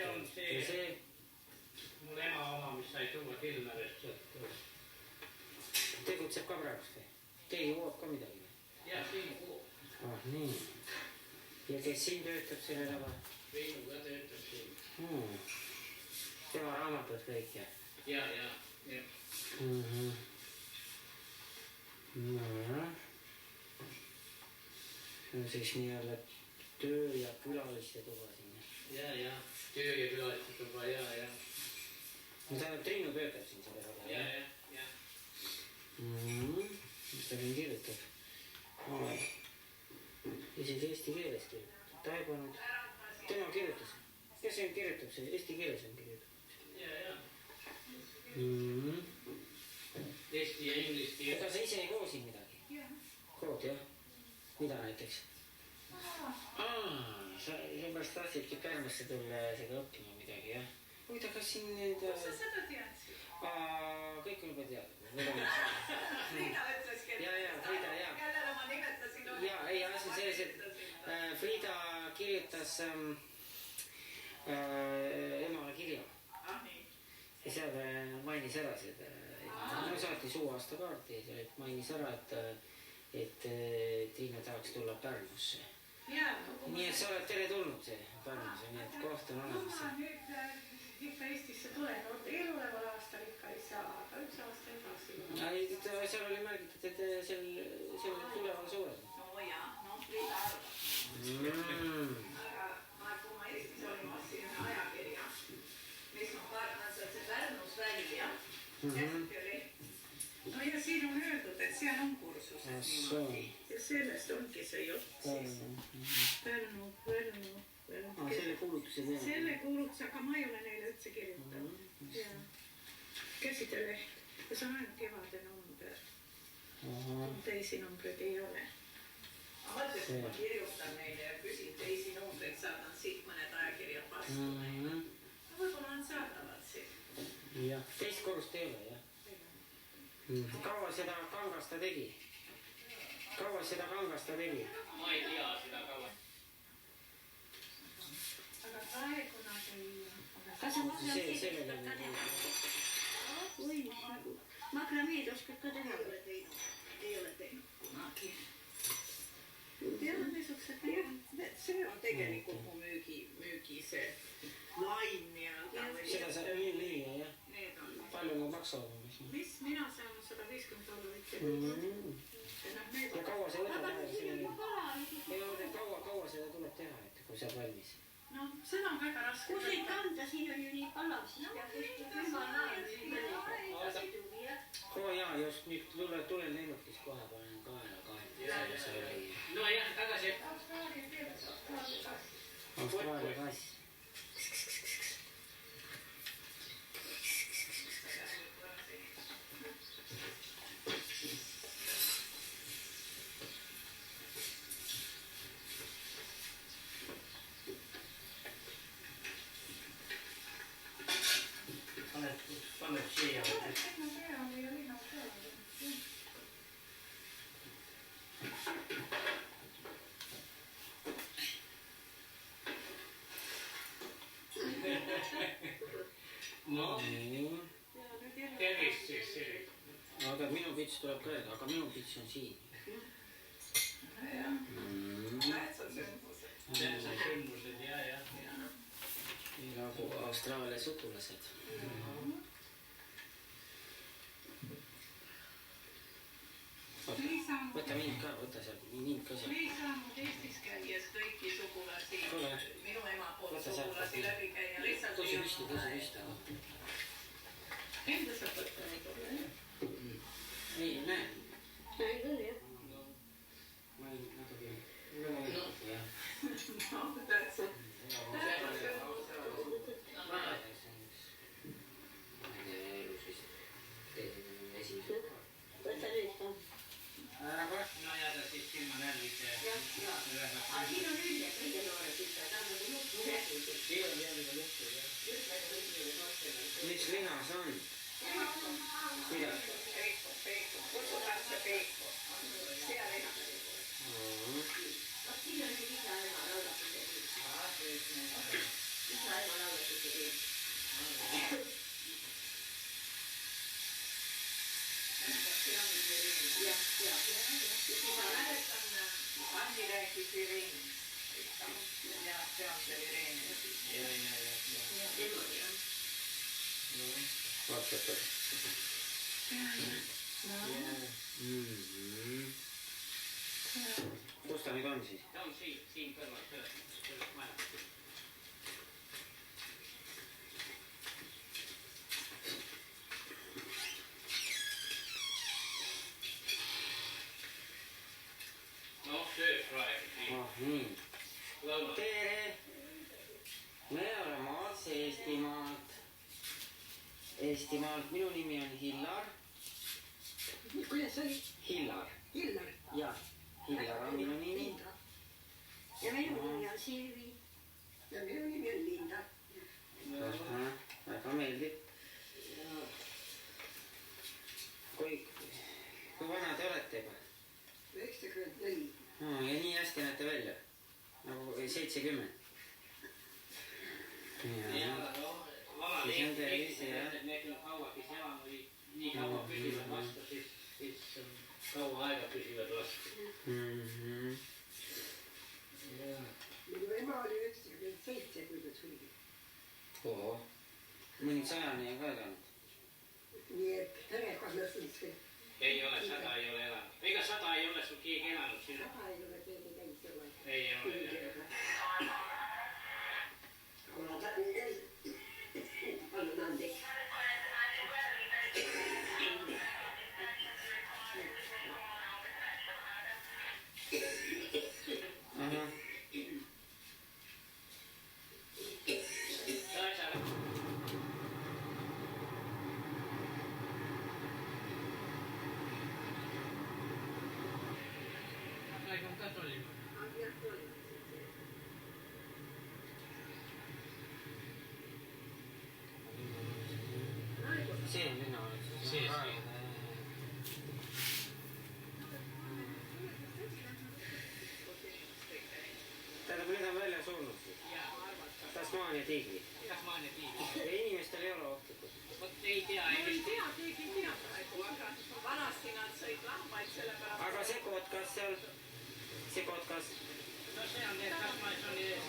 S7: on see
S1: See
S7: mul ema oma, mis sai tuua Kilmerest.
S1: tegutseb ka praegust või? Keegi joob ka midagi või?
S7: Jah, siin kuhu.
S1: Nii. Ja kes siin töötab selle taga?
S7: Veinu ka töötab siin.
S1: Tema raamatud kõik ja?
S7: Ja.
S1: Nojah. See on siis nii-öelda töö ja külaliste tuba siin.
S7: Ja. Töö ja külaliste tuba, ja.
S1: No tähendab, Triinu töötab siin selle taga.
S7: Ja.
S1: Mis ta siin kirjutab? Isegi eesti keeles kirjutab. Taibanud. Tema kirjutas. Kes siin kirjutab? See eesti keeles on kirjutab.
S7: Ja. Eesti ja inglise keel.
S1: Ega sa ise ei koo siin midagi? Kood, jah? Mida näiteks? Sa pärast tahtsidki Pärnusse tulla seda õppima midagi, jah? Huvitav, kas siin need...
S4: Kus sa seda teadsid?
S1: Kõik on juba teada.
S4: Friida ütleski, et
S1: Friida, jaa.
S4: kellele ma nimetasin.
S1: Asi on selles, et Friida kirjutas emale kirja. Ja seal mainis ära seda. Saatis uue aasta kaardi ja mainis ära, et Triinu tahaks tulla Pärnusse. Nii et sa oled tere tulnud Pärnusse, nii et koht on olemas.
S4: Ma nüüd ikka Eestisse tulen. Eeloleval aastal ikka ei saa, aga üks aasta edasi.
S1: Seal oli märgitud, et seal tuleval suvel.
S4: No jaa, Friida arvab. Aga kui ma Eestis olin, ma ostsin ühe ajakirja, mis ma see Pärnus välja. No ja siin on öeldud, et seal on kursused niimoodi. Ja sellest ongi see jutt siis. Pärnu.
S1: Selle kuulutuse teema.
S4: Selle kuulutuse, aga ma ei ole neile üldse kirjutanud. Käsiteleht. Ja see on ainult kevade number. Teisi numbreid ei ole. Ma mõtlesin, et ma kirjutan neile ja küsin teisi numbreid, saadan siit mõned ajakirjad vastu. Võib-olla nad saadavad siit.
S1: Jah, teist korrust ei ole, jah. Kaua seda kangast ta tegi?
S7: Ma ei tea seda kaua.
S4: Aga praegu nad ei...
S2: Kas sa makrameed oskad ka teha? Oi, makrameed oskad ka teha?
S4: Ei ole teinud kunagi. Tean niisugused, see on tegelikult mu müügi see lain nii-öelda.
S1: Seda sa müüa, jah?
S4: Need on.
S1: Palju nad maksavad?
S4: Mis mina saan $150.
S1: Ja kaua see võtab kaua seda tuleb teha, et kui saab valmis?
S4: No, seda on väga raske.
S2: Kus ei kanda, siin on ju nii palav, siis peab kuskil
S1: Jaa, just nüüd tulen lennukis kohe, panen kaela.
S7: No jah, tagasi.
S1: Austraalia kass.
S7: Paned siia. No, tervist siis.
S1: Aga minu pits tuleb ka, aga minu pits on siin.
S7: Tähtsad sündmused, jah.
S1: Nagu Austraalia sugulased. Võta mind ka, võta seal, mind ka seal.
S4: Me ei saanud Eestis käies kõiki sugulasi, minu ema poolt sugulasi läbi käia, lihtsalt
S1: Tõsi püsti.
S4: Enda saab võtta neid olla, jah?
S1: Ei, näe.
S2: Näe küll, jah.
S1: Ma ei natuke... jah.
S4: No, tähtsad.
S2: Võta nüüd ka.
S7: No jääda siis ilma närvise.
S2: Aga siin on ülje, kõige noored ikka, ta on nagu juht räägib.
S1: Siin on jälle lõhtu, jah.
S2: Just nagu kõigile noortele.
S1: Miks lihas on? Kuidas?
S4: Peikko. Kutsutakse peikko. Sealihane. Ma mäletan, Anni rääkis Ireenist. Ja see on see Ireeni.
S1: Vaata. Kus ta nüüd on siis?
S7: Ta on siin kõrval sellest majast. Noh, sööb praegu siin.
S1: Nii.
S7: Lõunat.
S1: Tere! Me oleme otse Eestimaalt. Minu nimi on Hillar.
S6: Kuidas oli?
S1: Hillar.
S6: Hillar.
S1: Jah, Hillar on minu nimi.
S2: Ja minu nimi on Silvi.
S6: Ja minu nimi on Linda.
S1: Väga meeldib. Kui vana te olete juba?
S6: 94.
S1: Ja nii hästi näete välja? Nagu 70.
S7: Vanad need on kaua, kes elanud olid, nii kaua püsivad vastu, siis kaua aega püsivad vastu.
S6: Minu ema oli 97, kui ta suri.
S1: Oho. Mõni 100 on ka elanud.
S6: Nii et perekonnas on see.
S7: Ei ole, 100 ei ole elanud. Ega 100 ei ole sul keegi elanud sinu?
S6: 100 ei ole keegi käinud selle.
S7: Ei ole.
S6: Annan andeks.
S1: See on linnavalitsus. Tähendab, need on välja surnud. Tasmaania tiigrid.
S7: Tasmaania tiigrid.
S1: Ja inimestel ei ole ohtlikud.
S7: Vot ei tea,
S4: Keegi ei tea praegu, aga vanasti nad sõid lambaid sellepärast.
S1: Aga see kotkas seal? See kotkas?
S7: No see on need Tasmaania ees.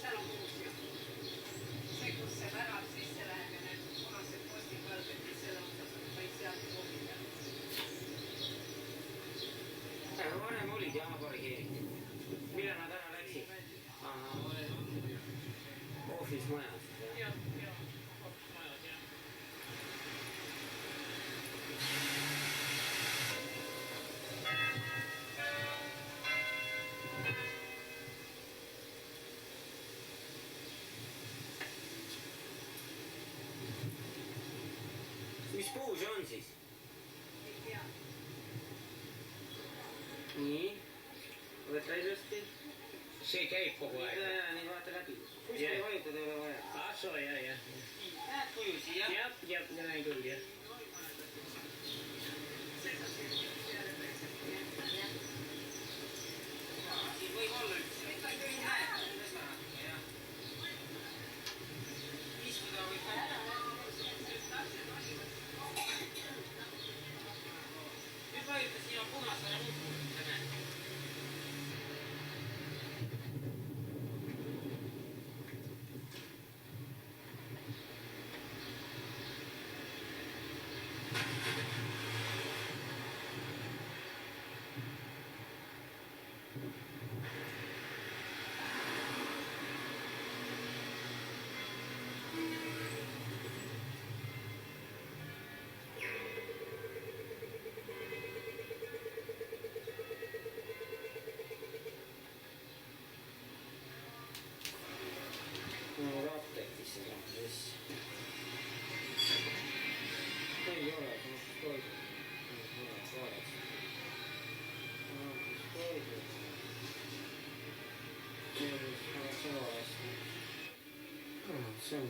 S4: Seal on muuseum. See, kus see värav sisse läheb ja need punased postikõlbed, mis selle otsas on, vaid sealt koogida.
S1: Varem olid jah korrigeeritud. Millal nad ära läksid? Office majas.
S7: Jah, hoopis majas, jah.
S1: Mis puu see on siis?
S4: Ei tea.
S1: Nii. Võta ilusti.
S7: See käib kogu aeg.
S1: Nii vaata läbi. Kuskil vajutada ei ole vaja.
S7: Soo, jah.
S1: Näed kuju siia?
S7: Jah, näin küll, jah.
S1: Siin võib olla üldse. Istuda võib ka. Nüüd vajuta siia punasele nuppu. Apteekisse saab siis. Ei ole, toidu. See on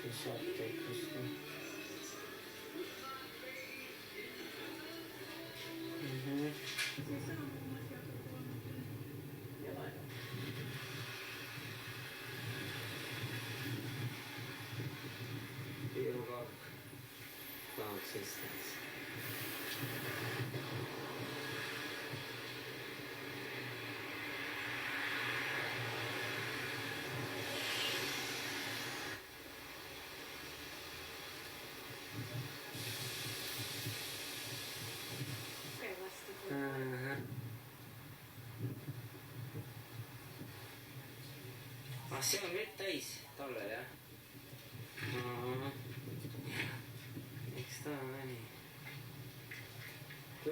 S1: siis apteekist. Piirukaart. long distance. See on vett täis tallel, jah? Eks ta on nii.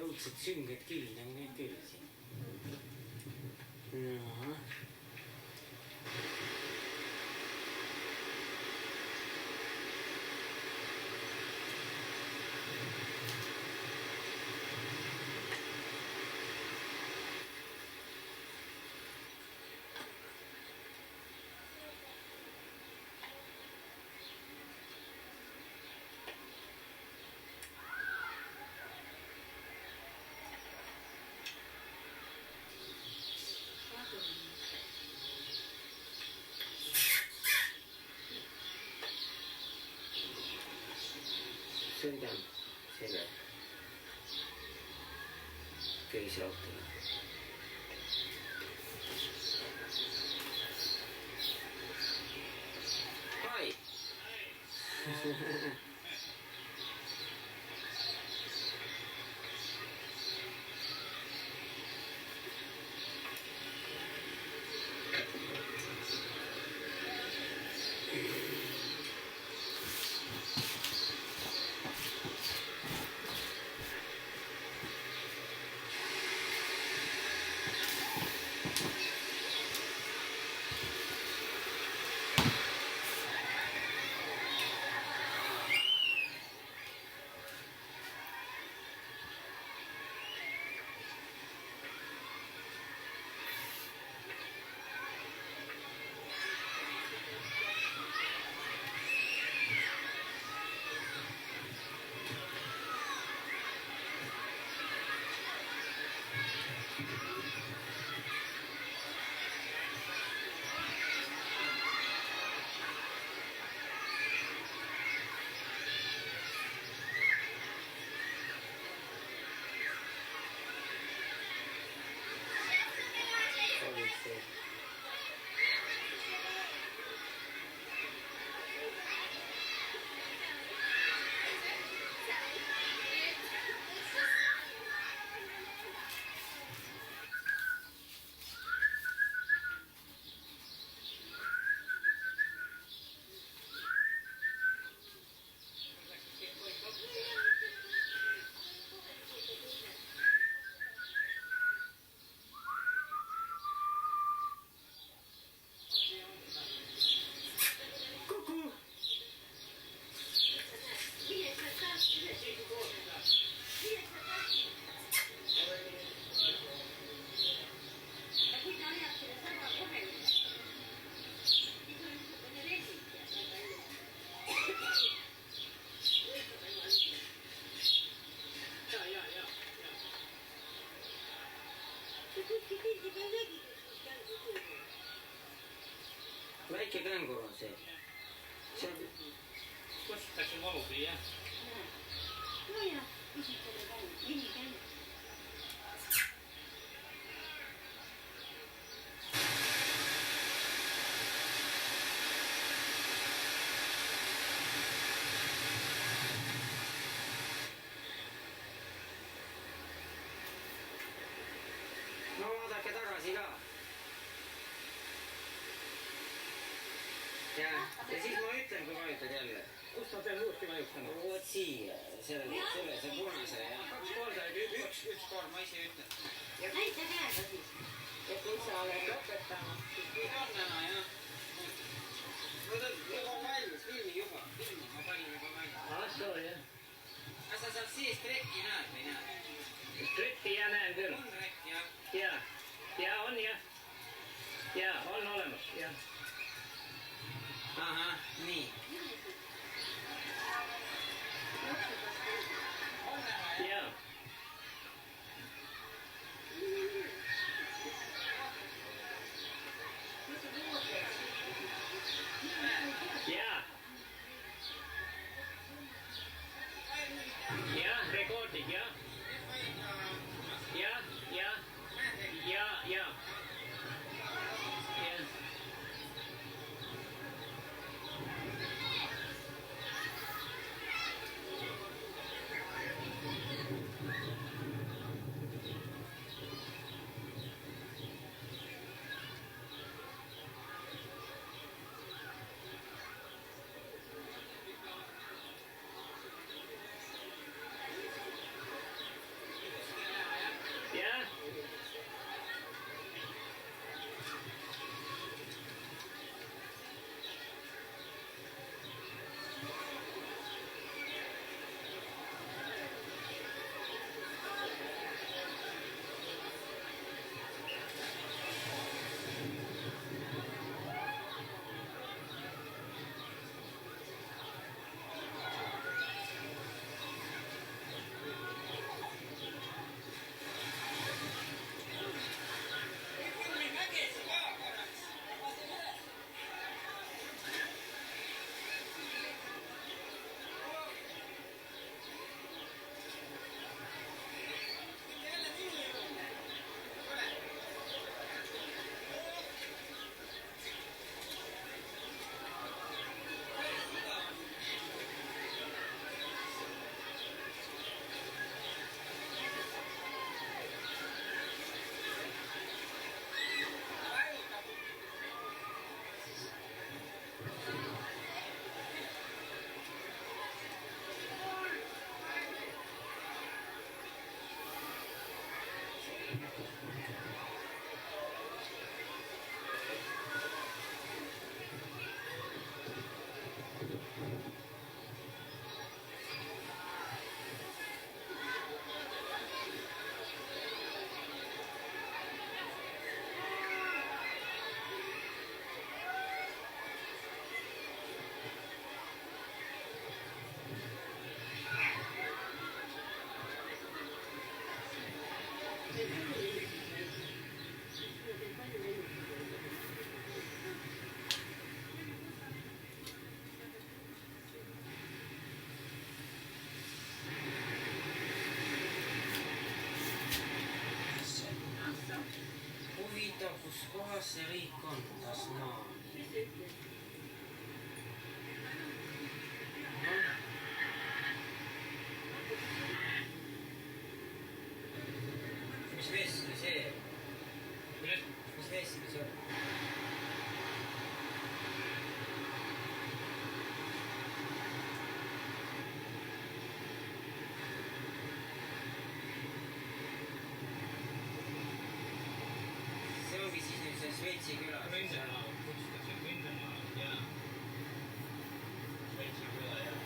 S1: Õudsed sünged küll on kõik küll siin. Sõidan selle köisautoga. Hai! Väike kängur on see. See on...
S7: Kutsutakse volubi, jah?
S2: No jah, küsitele käin, mini käin.
S1: No vaadake tagasi ka. Ja siis ma ütlen, kui vajutad jälle.
S7: Kust ma pean uuesti vajutama?
S1: Vot siia, selle punase ja 2 korda, 1 kord ma ise ütlen.
S2: Ja näita käega siis, et kui sa oled lõpetanud.
S1: Kui on täna, jah. No ta juba valmis, filmi juba. Filmi ma panin juba valmis.
S7: Soo, jah.
S1: Kas sa saad sees trekki näed või näed?
S7: Trekki ja näen küll.
S1: On trekk, jah.
S7: Ja on jah. Ja on olemas, jah.
S1: Ahah, nii.
S7: Jaa. Jaa. Jah. Jah, jah. Ja, ja. Jah. Ja.
S1: Huvitav, kus kohas see riik on, Tasmaa. Mis vesi see on? Mis vesi see on? See ongi siis nüüd see Šveitsi küla.
S7: Rindemaa, kutsutakse Rindemaa, jaa. Šveitsi küla, jah.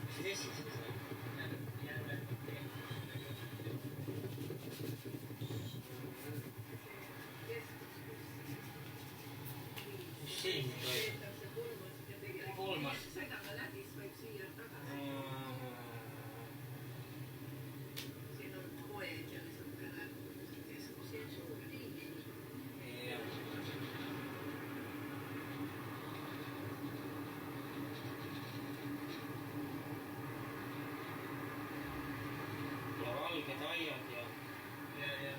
S1: Mis vesi see on? Mis siin toimub?
S7: Kolmas.
S4: sõidame läbi, siis võib siia tagasi. Siin on poed ja niisugune keskus. See on suur liin.
S1: Jah. Ja valged aiad ja
S7: Ja.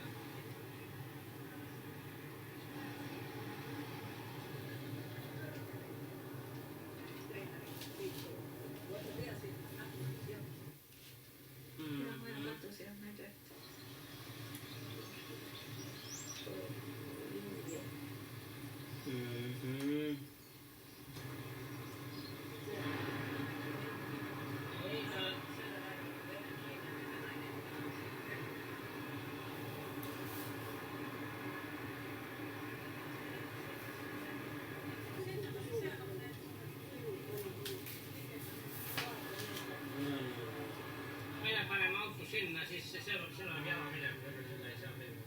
S7: Meile paneme auto sinna, siis seal on jama minema, selle ei saa minna.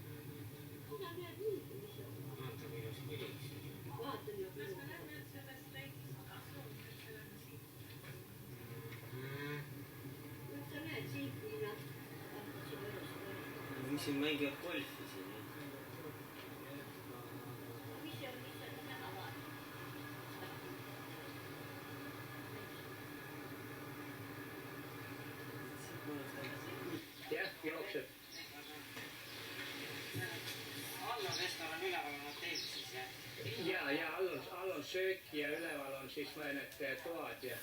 S1: vaata, kui ilus pilt.
S2: vaatan ju küll. Sa näed siit, kui nad hakkasid üles.
S1: Mis siin mängivad golfi siin, jah?
S2: Mis see on näha vaata?
S7: jookseb.
S1: All on restoran, üleval on hotell siis jah?
S7: Ja all on söök ja üleval on siis need toad ja...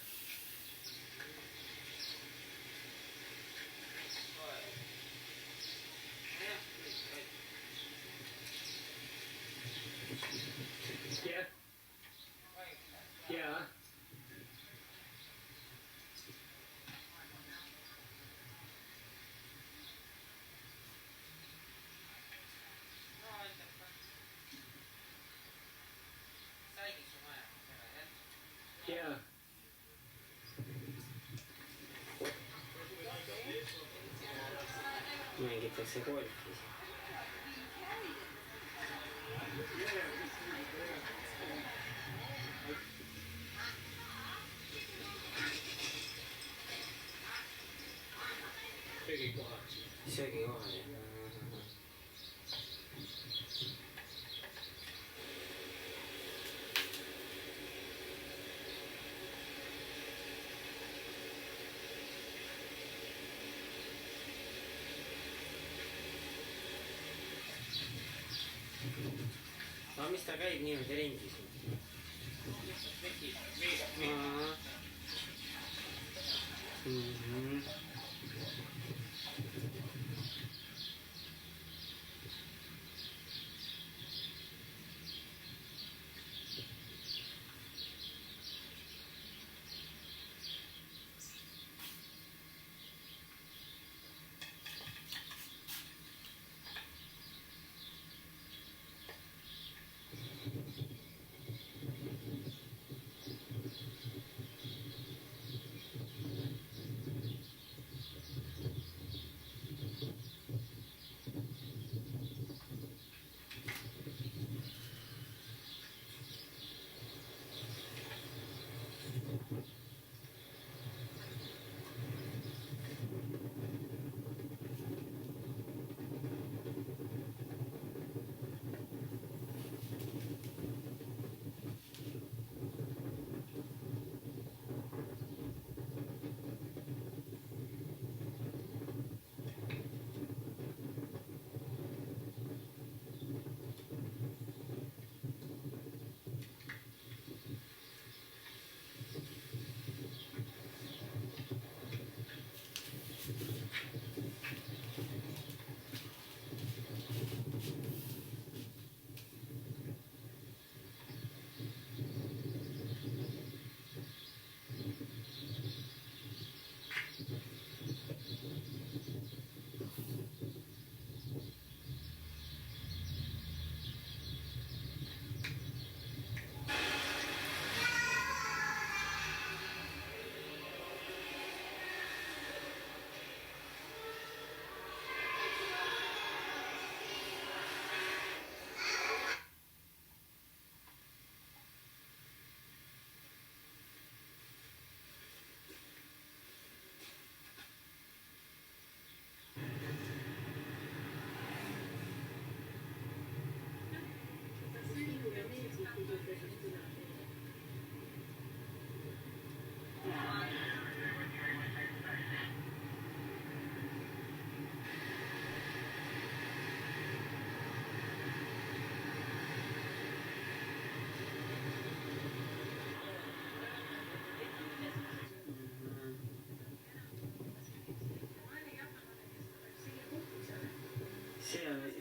S7: Jah. Jaa. Jaa.
S1: Mängitakse golfi.
S7: Söögikohad.
S1: Söögikohad jah. Aga mis ta käib niimoodi ringis?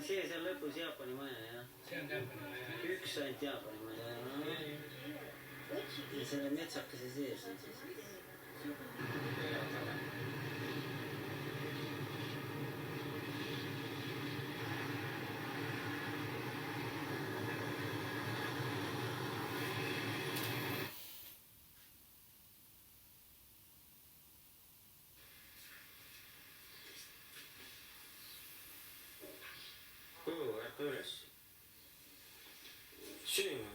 S1: See seal lõpus Jaapani maja jah?
S7: See on Jaapani maja.
S1: Üks ainult Jaapani maja. Ja selle metsakese sees on siis. Ärka üles. Sööma.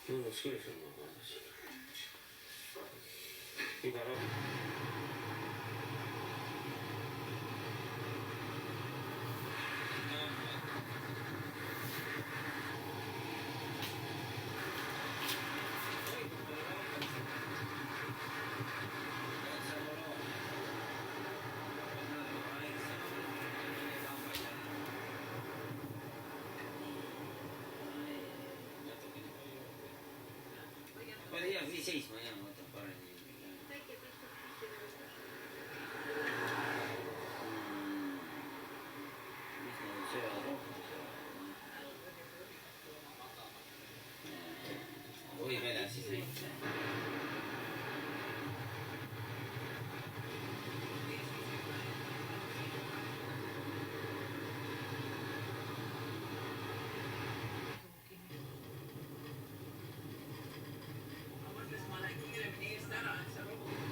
S1: Mõnus küll sööma vaadates. Iga rahu. paned nii seisma ja võtab paremini.
S2: väike pisut sisse võtta.
S1: Mis nad söövad rohkem söövad? Võib edasi sõita.
S4: Ma lähen kiiremini eest ära, et sa rohkem.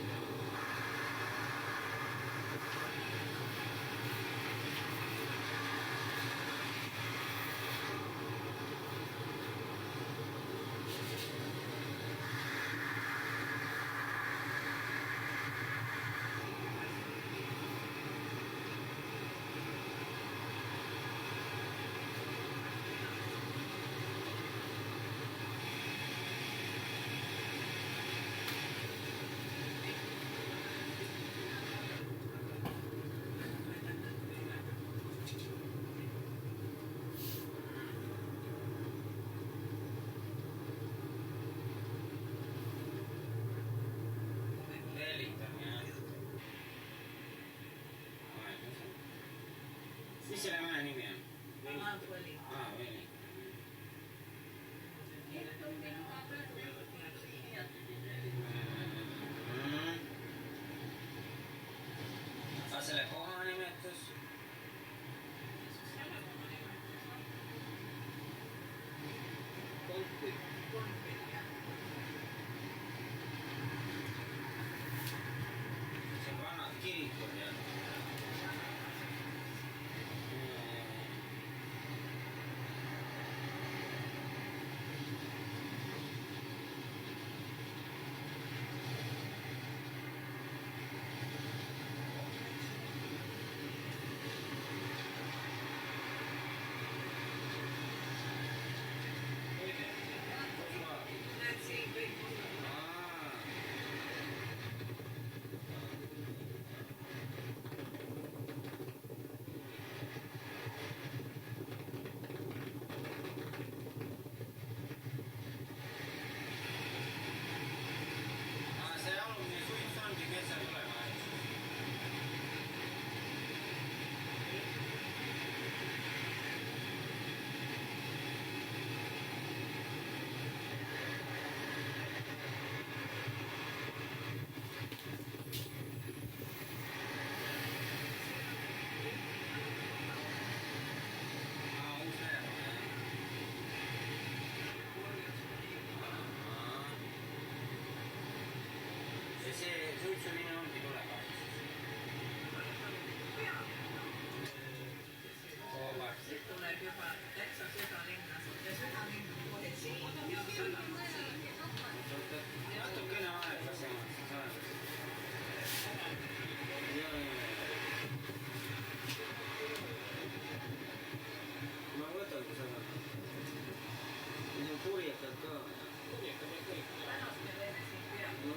S1: Mis selle maja nimi on?
S4: Maantvõli.
S1: Veli. Selle koha nimetus? See on vanad kirikud ja
S4: Näed siin kõik on.
S1: see alumine suits ongi metsa tulema. See suitsuline ongi tulekahjuks.
S4: Siit tuleb juba täitsa südalinnas ja südalinnas kohe siin ja südalinnas siin.
S1: Natukene aega saanud. Ma võtan, kui sa võtad. Need on purjekad ka.
S4: Tänast me teeme siin peale.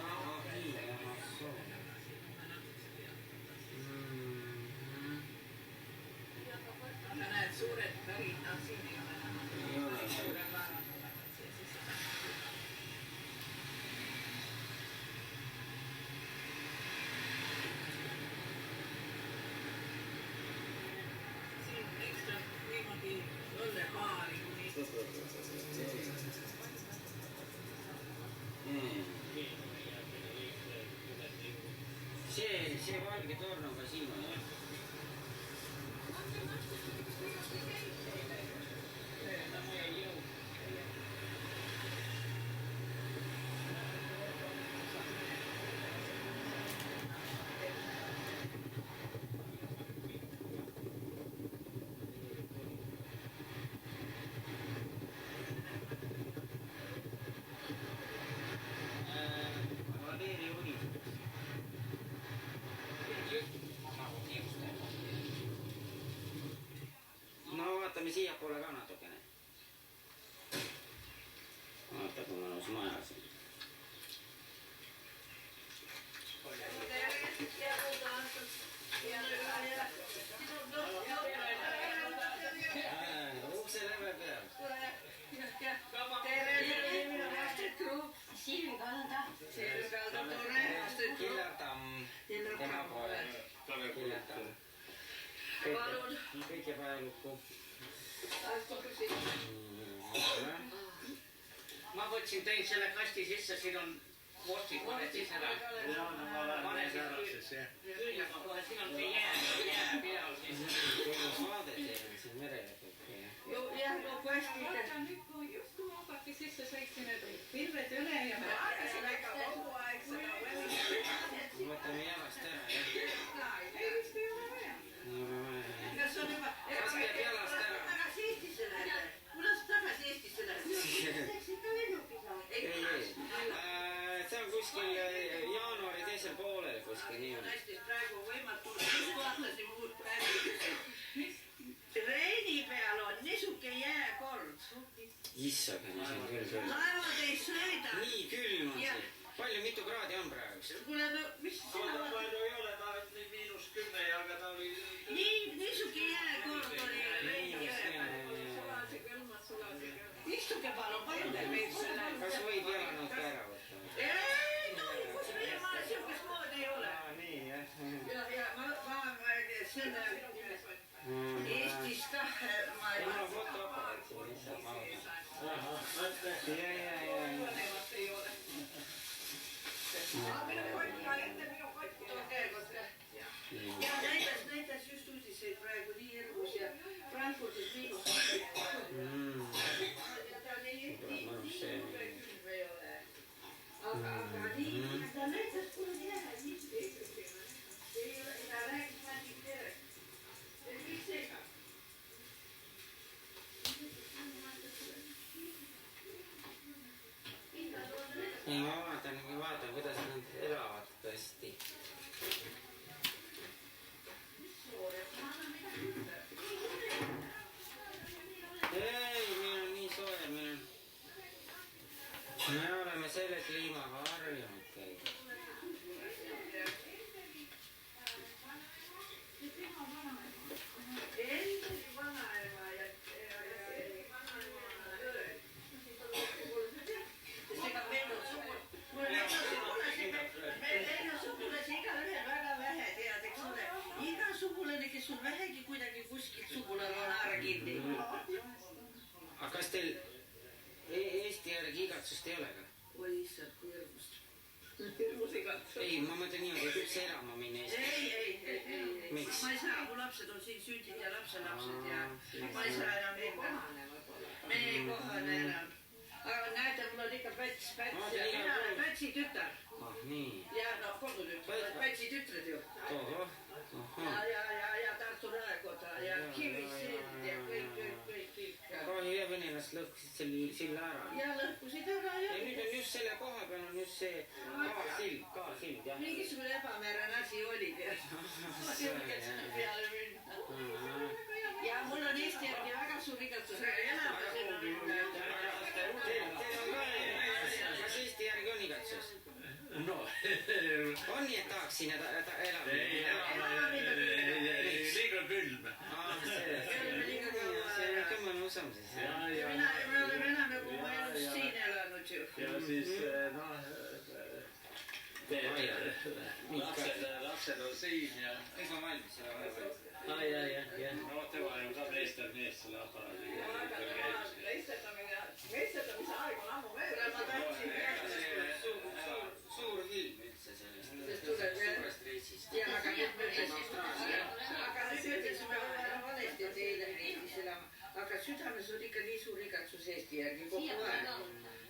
S4: Sa näed suured värid, siin ei ole näha. Suured varad tulevad siia sisse. Siin ekstra niimoodi õllepaari kuni
S1: see valge torn on ka siin on jah. Vaatame siiapoole ka natukene. Vaata, kui mõnus maja siin. Ukse läve peal.
S2: Silvi kannata
S1: kõike vajalikku.
S7: Ma võtsin teid selle kasti sisse, siin on vorstid, paned siis ära. Pane siis küünlaga kohe, siin on see jää peal siis.
S1: Kuidas vaade teil on siin merele kõik.
S6: Jah, no kastid.
S4: Nüüd kui just kui hakati sisse sõitsin need pilved üle ja me vaatasin väga kogu aeg seda
S1: Võtame jalast ära, jah.
S4: ei vist ei ole vaja.
S6: Kas on juba...
S1: Kas peab jalast ära?
S6: Tagasi Eestisse lähete? Kuidas tagasi Eestisse lähete?
S2: Läks ikka lennuki saada.
S1: Ei. See on kuskil jaanuari teisel poolel kuskil nii on.
S6: Hästi, praegu võimatu. Kus vaatasin muud praegu? Reini peal on nisuke jääkord.
S1: Issagi, mis on küll.
S6: Laevad ei sõida.
S1: Nii külm on see. Palju, mitu kraadi on praegu?
S6: Kuule, no mis sina vaatad?
S3: Palju ei ole, ta on -10, aga ta oli...
S6: Nii, nisuke jääkord oli Reini jää peal. Istuge palun, palju teil meid selle...
S1: Kas võib jalanatke ära võtta?
S6: Ei, no kus meie maal siukest moodi ei ole.
S1: Nii, jah.
S6: Ja ma selle Eestis ka ma ei
S1: Mul on fotoaparaat siin lihtsalt, ma võtan. Ja.
S6: Ja näitas just uudiseid praegu nii hirmus ja Frankfurdis miinus. Ja ta nii külm ei ole. Aga nii, ta näitas kuule jää. Ei ole, ta rääkis Mati Terek. Kõik seega.
S1: Ei, ma vaatan, kuidas nad elavad tõesti. Ei, meil on nii soe, me oleme selle kliimaga harjunud käinud.
S6: Sugulane, kes sul vähegi kuidagi kuskilt sugulane on ära kinni.
S1: Aga kas teil Eesti järgi igatsust ei ole ka?
S6: Oi issand, kui hirmust. Hirmus igatsus.
S1: Ei, ma mõtlen niimoodi, et üldse elama minna Eesti.
S6: Ei.
S1: Miks?
S6: Ma ei saa, mu lapsed on siin sündid ja lapselapsed ja ma ei saa enam minna. Me ei kohane enam. Aga näete, mul on ikka Päts ja mina olen Pätsi tütar.
S1: Nii.
S6: Ja no kodutütar, Pätsi tütred ju.
S1: Ohoh.
S6: Ja Tartu Raekoda ja Kivisild ja kõik.
S1: Kahju ja venelased lõhkusid silla ära.
S6: Ja lõhkusid ära ja...
S1: Ja nüüd on just selle koha peal on just see kaasild, jah.
S6: Mingisugune ebamäärane asi oli peal. Ma julgeks peale minna. Ja mul on Eesti järgi väga suur igatsus, aga elama sinna minna.
S1: Teil on ka, kas Eesti järgi on igatsus?
S3: No,
S1: On nii, et tahaks sinna elama?
S3: liiga külm.
S1: See on ikka mõnusam siis.
S6: Me oleme enam nagu ma elus siin elanud ju.
S3: Ja siis, lapsed on siin ja...
S1: Kõik on valmis selle vaja.
S3: No, tema on ka meistermees selle aparaadiga.
S4: Meisterdamise aeg on ammu veel.
S6: Ma tahtsin
S1: Suur film üldse sellest.
S6: Suurest reisist. Ja aga nüüd ütlesime valesti, et eile reisist elama. Aga südames on ikka nii suur igatsus Eesti järgi kogu aeg.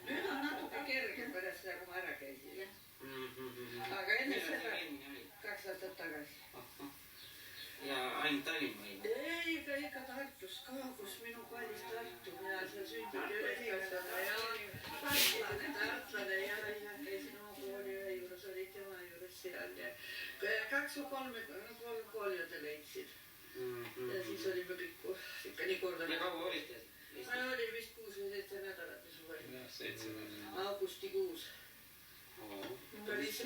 S6: Nüüd on natuke kergem pärast seda, kui ma ära käisin. Aga enne seda 2 aastat tagasi.
S1: Ja ainult Tallinn või?
S6: Ei, ikka Tartus ka, kus minu kallis Tartu. Ja seal sündib üles kasvada ja tartlane ja käisin oma kooli ühe juures, oli tema juures seal ja 2 või 3 koolide leidsid. Ja siis olime kõik ikka nii korda.
S1: Ja kaua olite?
S6: Ma olin vist 6 või 7 nädalat suvel. Augustikuus. Päris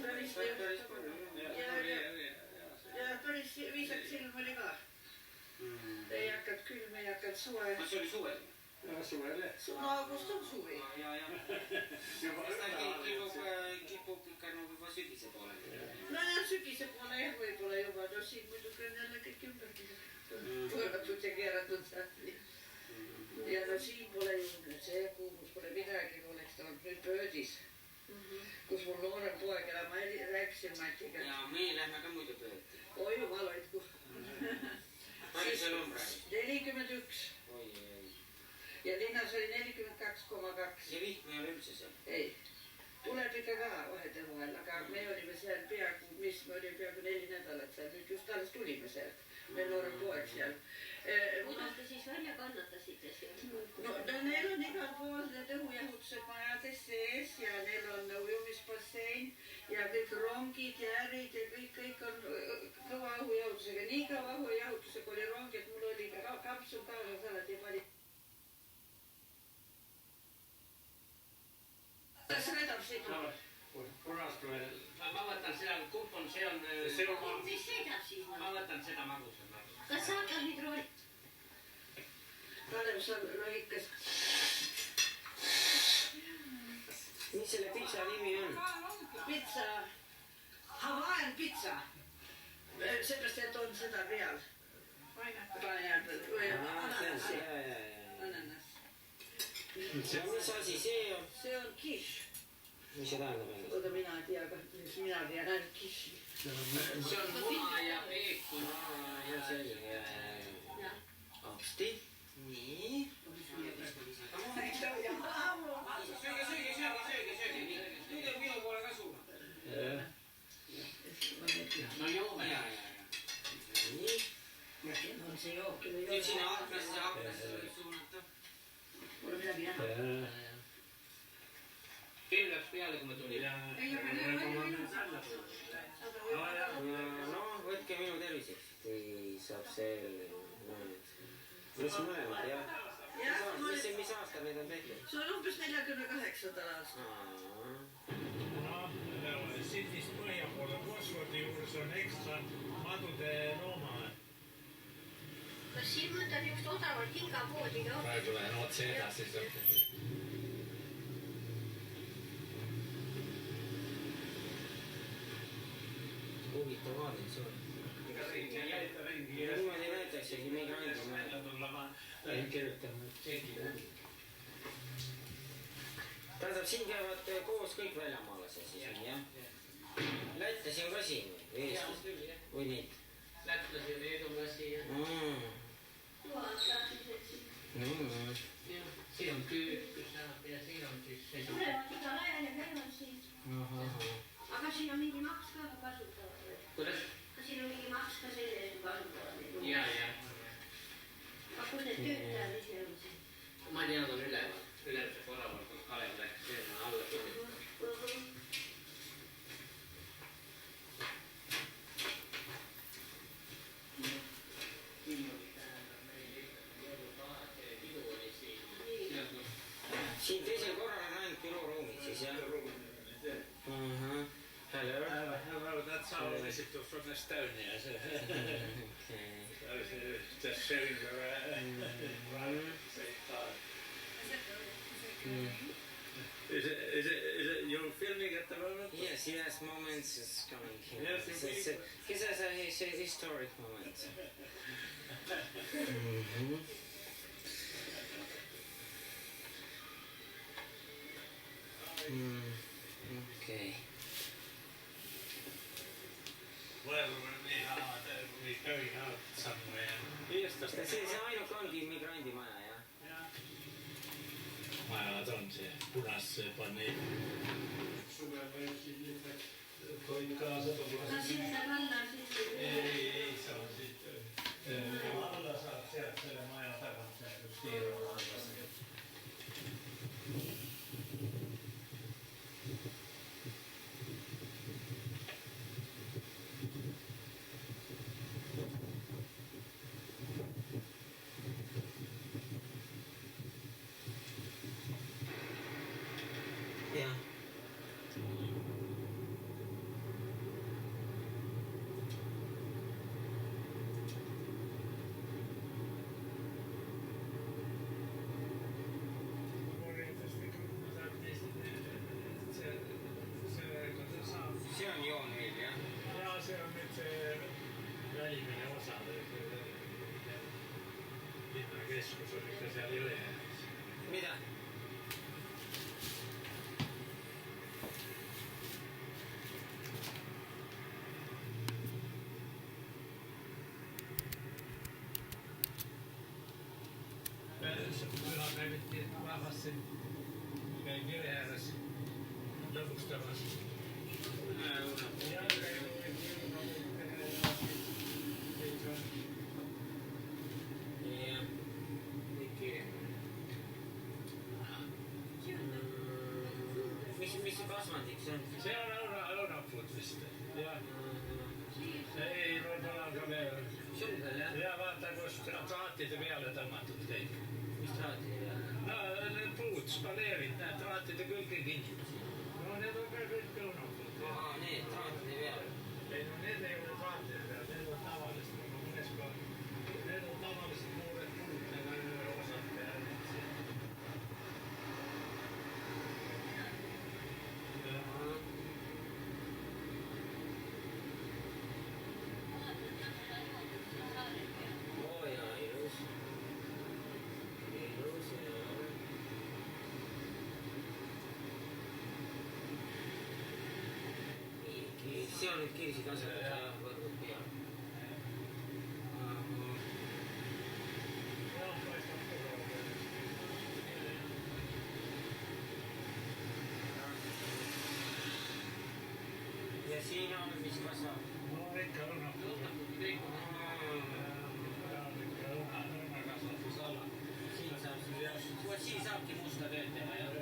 S6: viisakas ilm oli ka. Ei hakanud külm, ei hakanud suve.
S1: See oli suvel?
S3: Suvel, jah.
S6: August on suvi.
S1: Ja. Kipub ikka nagu juba sügise poole.
S6: No ja sügise poole jah, võib-olla juba. No siin muidugi on jälle kõik ümber.
S4: pööratud ja keeratud saali. Ja no siin pole ju see kuu, kus pole midagi, oleks ta olnud nüüd pöödis. Kus mul noorem poeg elab, ma rääkisin Matiga.
S1: Ja meie lähme ka muidu pöödi.
S4: Oi jumal hoidku.
S1: Palju seal on praegu?
S4: 41.
S1: Oi.
S4: Ja linnas oli 42,2.
S1: Ja vihma ei ole üldse seal?
S4: Ei. Tuleb ikka ka vahede vahel, aga me olime seal peaaegu, me olime peaaegu 4 nädalat seal, nüüd just alles tulime sealt. Meil noorem poeg seal.
S2: Kuidas te siis välja kannatasite seal?
S4: No neil on igal pool need õhujahutused majades sees ja neil on ujumisbassein ja kõik rongid ja ärid ja kõik on kõva õhujahutusega. Nii kõva õhujahutusega oli rong, et mul oli kapsul kaasas alati palju. Kas sõidab siit?
S7: Purastööl. Ma võtan seal kupon, see on...
S2: Mis sõidab siis?
S7: Ma võtan seda magusat.
S2: Kas sa hakkad nüüd rooli?
S4: Kalev seal lõikas.
S1: Mis selle pitsa nimi on?
S4: Pitsa. Hawaiian pitsa. Seepärast, et on seda peal. Pineapple. Või ananas. Ananas.
S1: Mis asi see on?
S4: See on kish.
S1: Mis see tähendab endast?
S4: Oota, mina ei tea, mis mina tean ainult kishi.
S7: See on muna ja peekun.
S1: Ja selge. Apsti. Nii. Sööge. Tulge minu poole ka suuna.
S7: No joome.
S1: Nii.
S4: On see jook.
S1: Nüüd sinna aknasse võib suunata.
S4: Pole midagi näha.
S7: Film läks peale, kui ma tulin.
S1: No, võtke minu terviseks. Kui saab see... Mis mõlemad, jah? Mis aastal need on tehtud?
S4: See on umbes 48. aastal.
S5: Sydneyst põhja poole Gosfordi juures on ekstra madude looma.
S2: Kas siin mõtleb üks odavalt hingapoodi ka?
S5: Praegu lähen otse edasi.
S1: Huvitav vaadid sul. Niimoodi näitaksegi migrandi mõelda. Tähendab, siin käivad koos kõik väljamaalased siis, jah? Lätlasi on ka siin või Eestis? Või neid?
S7: Lätlasi, leedulasi ja... Siin on küük, kus saab ja siin on siis...
S2: Tulevad igal ajal ja käivad siin. Aga siin on mingi maks ka kasutavad või?
S7: Kuidas?
S2: Kas siin on mingi maks ka selle eest kasutavad?
S7: Ja.
S2: Aga kus need töötajad ise on siin?
S7: Ma tean, on üleval. Ülemise korraval, kus Kalev läks, see on alla tuli.
S1: Siin teisel korral on ainult büroruumid siis, jah? Hello.
S5: Hello, that's our visitor from Estonia. Just sharing your safe time. Is it you're filming at the moment?
S1: Yes, moments is coming.
S5: Yes,
S1: Because it's a historic moment. Okay.
S5: Well, we're going out somewhere.
S1: See ainuke ongi migrandimaja, jah?
S5: Majad on see punaspaneel. Suvel meil siin lihtsalt toid kaasa tulla.
S2: Kas siit saab alla siis?
S5: Ei saa siit. Alla saab sealt selle maja tagant, kus tiiru on alla.
S1: Jah. See on joon meil, jah?
S5: Ja see on nüüd see välimine osa. keskus oli ikka seal jõe ääres.
S1: Mitä?
S5: Püha käivittiin rahvas sen käin jõe ääres lõbustamas.
S1: Missä kasvantiks on?
S5: Se on Õunaput vist. Jah. See ei ole palanga veel.
S1: Sulgel, jah?
S5: Ja vaata, kus traatide peale tõmmatud kõik.
S1: Mis traatide peale?
S5: No need puud, spaleerid, näed, traatide külge kinni. No need on ka kõik Õunaput.
S1: Aa, need traatide peale.
S5: Ei, no need ei ole traatide peal, need on tavalised. Need on tavalised muured puud, need on osad peal.
S1: Oo jaa, ilus. Ilus ja... See on nüüd kirsikasvatus ja võrgud peal. Ja siin on, mis kasvab?
S5: No ikka Õunaput. Õunakasvatusala.
S1: Siin saab siis... Siin saabki musta tööd teha, jah?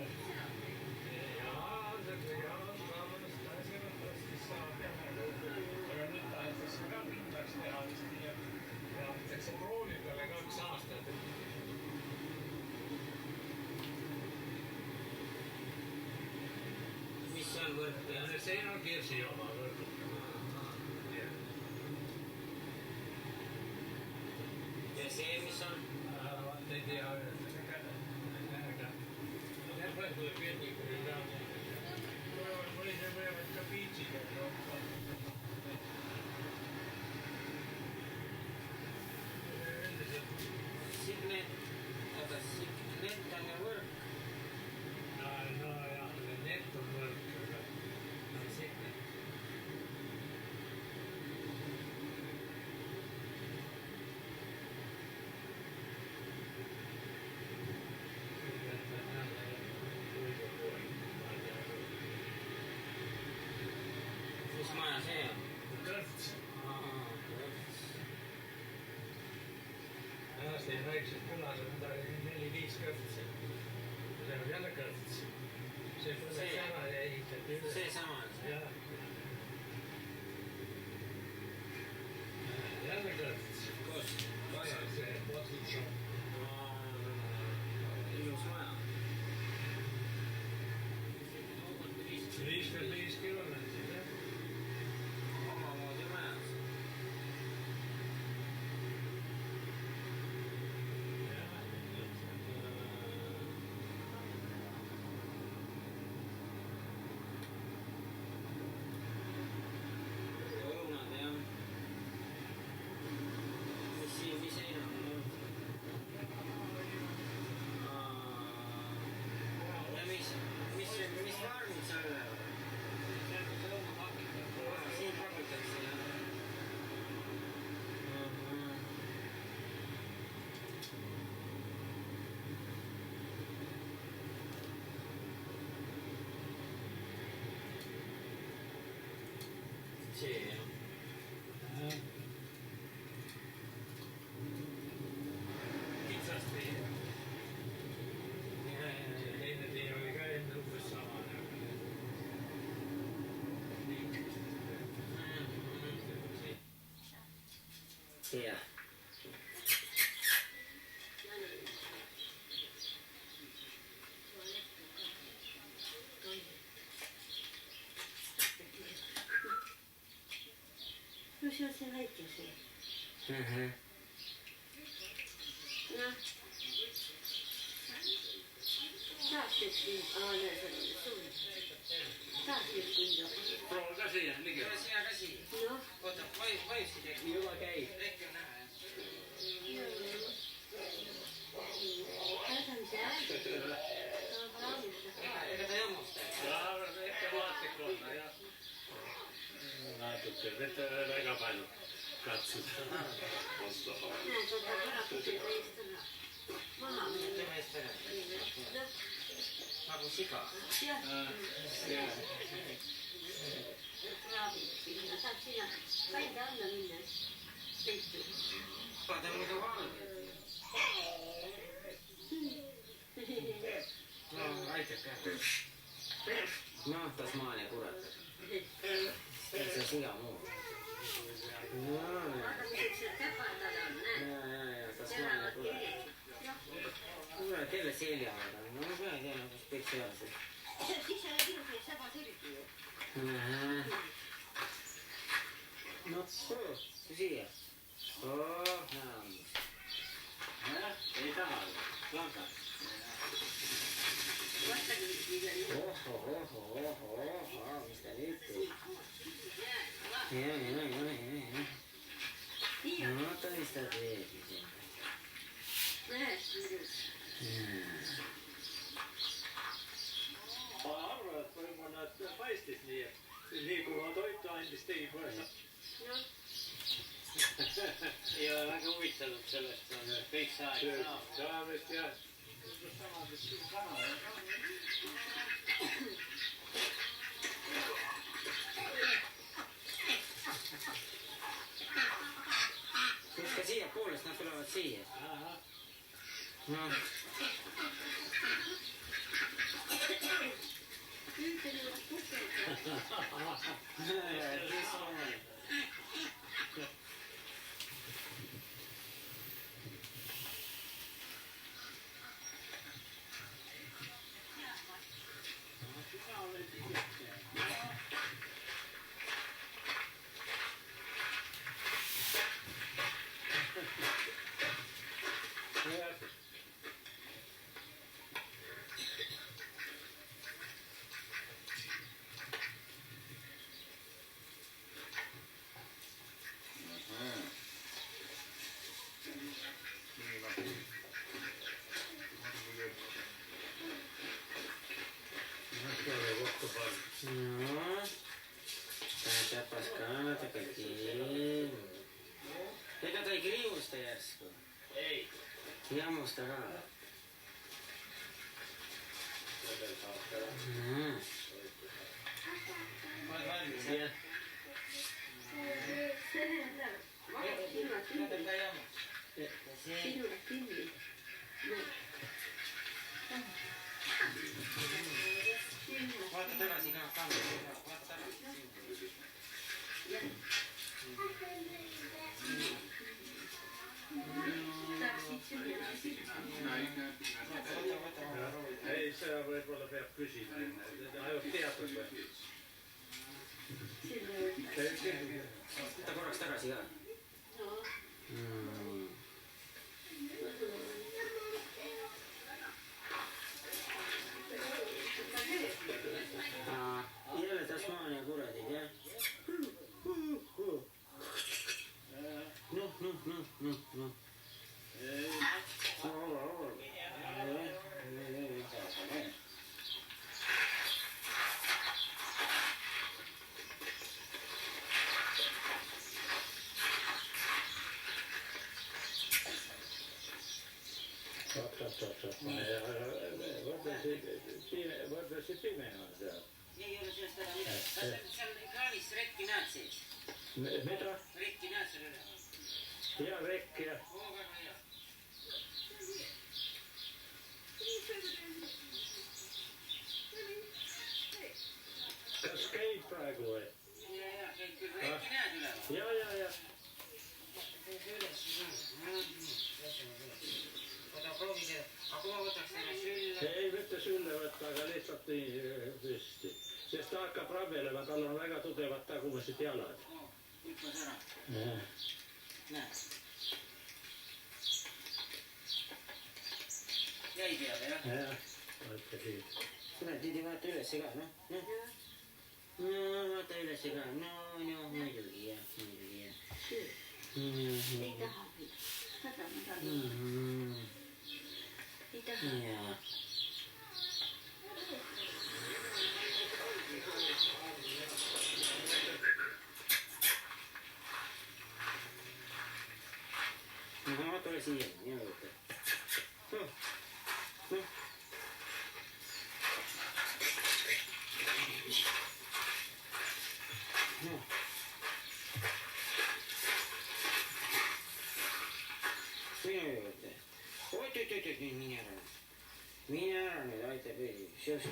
S1: Mis see on võrk peal?
S5: See on Kirsi oma võrk.
S1: Ja see, mis on?
S5: Ei tea öelda. Need võetud piirnikuri ka. Või see võivad ka piitsiga.
S1: Signet. Oota, Signet on ju võrk.
S5: No jah, net on võrk.
S1: Signet. Mis maja see on?
S5: Kõrts.
S1: Kõrts.
S5: Siin väiksed külas on 4-5 kõrtsi. See on jälle kõrts. See põles ära ja ehitati üle.
S1: Seesama on see?
S5: Jah. Jälle kõrts.
S1: Kus?
S5: Kaja see Potitšov.
S1: Ilus maja.
S5: 55 kilomeetrit, jah.
S1: Omamoodi majas. Õunad, jah. Mis siin, mis heinad on olnud? Ja mis farmid seal üleval? Siin pakutakse, jah. See, jah.
S5: Kitsasti. Teine tee oli ka enne umbes sama.
S1: Jah.
S2: No se on se väike see. Noh. Taas üks lind. Aa, näe, see on suur. Taas üks lind.
S5: Proua ka siia ligi.
S1: Tule sina ka siia.
S2: Noh.
S1: Oota, vajusid äkki. Juba käib. Äkki on näha, jah?
S2: se ärgitab. Aga raamistab.
S1: Ega ta ei hammusta.
S7: Ehkä vaatlik olla, jah. Natuke, mitte väga palju katsuda.
S2: Näed, ta pärast seda eest ära. Maha minna.
S1: Tema eest ära. Nagu siga.
S2: Jah. Kraabib sinna. Saab sinna kainde alla minna. Peitu.
S1: Ta on muidu valge. No, aitab ka. Noh, Tasmaania kurat. See siga muud.
S2: Vaata, mis see täpardal on, näed.
S1: Tasmaania kurat. Kurat, jälle seljavad on. No ma ei tea nagu spetsiaalselt.
S2: Siis sa oled ilusaid saba sirgi ju.
S1: No, siia. Hammus.
S7: Ei taha, lanka.
S2: Vaata, mis
S1: Mis ta nüüd teeb? Ja. Vaata, mis ta teeb.
S2: näed, kuidas.
S7: Ma arvan, et võib-olla nad paistis nii, et nii kui ma toitu andis, tegi kohe
S2: Noh,
S7: ei ole väga huvitatud sellest, on kõik see aeg saamist ja
S1: Ka siia poolest nad tulevad siia. Noh.
S2: nüüd te nüüd puhkavad.
S1: Mis on? No, tähendab paskana tagasi. Ega ta ei kriivusta järsku.
S7: ei.
S1: Ei hammusta ka. Oled valmis, jah?
S2: Silmad kinni.
S1: Ta ei hammusta.
S2: Silmad kinni.
S1: Vaata tagasi ka, kaamera. Vaata tagasi.
S7: ei, seda võib-olla peab küsima enne, ainult teatud või?
S1: Võta korraks tagasi ka. Jälle Tasmaania kuradid, jah? Noh.
S7: Võrdle see pime on seal.
S1: Ei ole sellest ära midagi. Seal ekraanis rekki näed sees.
S7: Mida?
S1: Rekki näed seal üle.
S7: Ja rekk ja.
S1: Oo, väga hea.
S7: Kas käib praegu või?
S1: Ja, käib küll. Rekki näed üle.
S7: Ja.
S1: Käib üles. Võta proovi seda. Aga kui ma võtaks teile sülle.
S7: Ei mitte sülle võtta, aga lihtsalt nii püsti. Sest ta hakkab rabelema, tal on väga tugevad tagumised jalad.
S1: Hüppas ära. Näed. Jäi peale, jah?
S7: Jah, vaata siin.
S1: Kuule, Tiidi, vaata ülesse ka, noh. No, vaata ülesse ka. No, muidugi, jah.
S2: Ei taha. Seda ma tahan. Ei taha.
S1: Jaa. No, tule siia, minu juurde. Minu juurde. Oot, mine ära. Mine ära nüüd, aita pidi. Seos.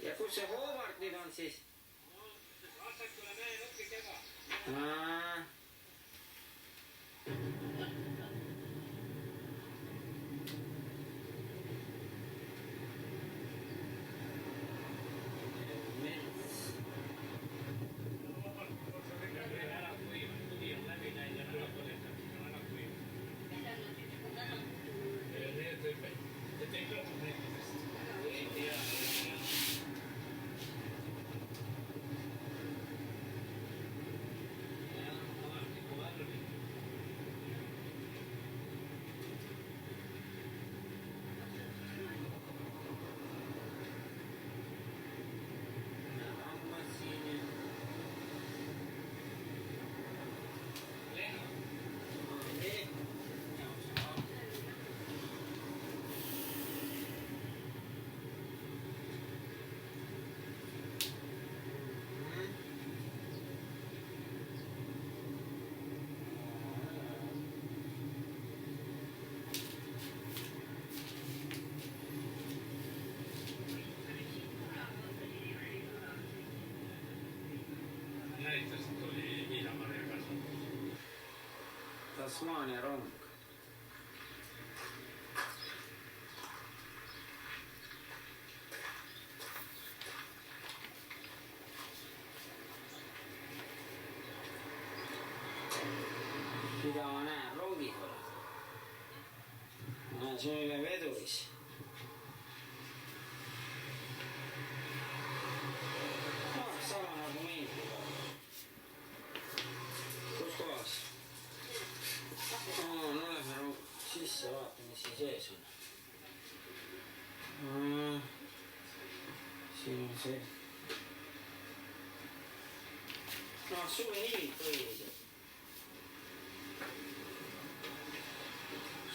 S1: Ja kus see Howard nüüd on siis?
S7: Vasakule näe nuppi keva.
S5: Näitest tuli Viinamarja kasvatus.
S1: Tasmaania rong. Mida ma näen, rongid oled? No see on üle veduris. Sama nagu meil. Kus kohas? No lähme sisse, vaatame, mis siin sees on. Siin on see. Suveniirid põhiliselt.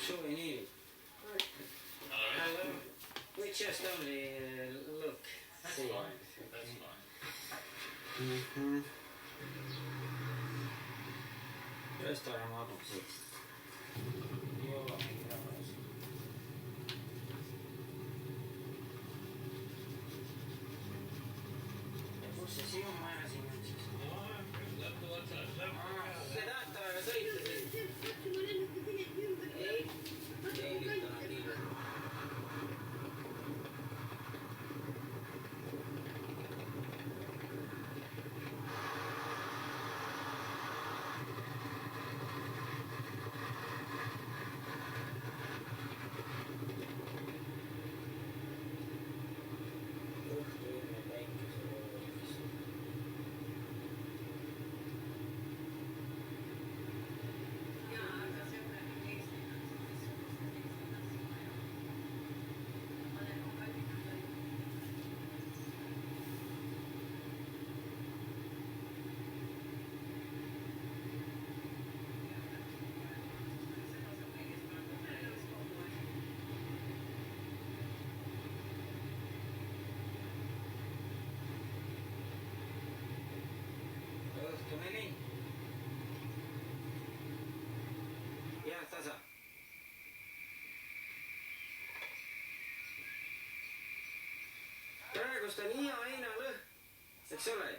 S1: Suveniirid. We just only look.
S3: That's fine. That's fine.
S1: Restoran mahtub siis. Joo, minkä rahoissa. Ja kus see sinu maja siin on siis?
S5: Lõppu otsas,
S1: See tähtpäeva sõita siin. Ei liitanud kiire. Õhtune lind. Ja tasa. Praegust on iha heina lõhn, eks ole?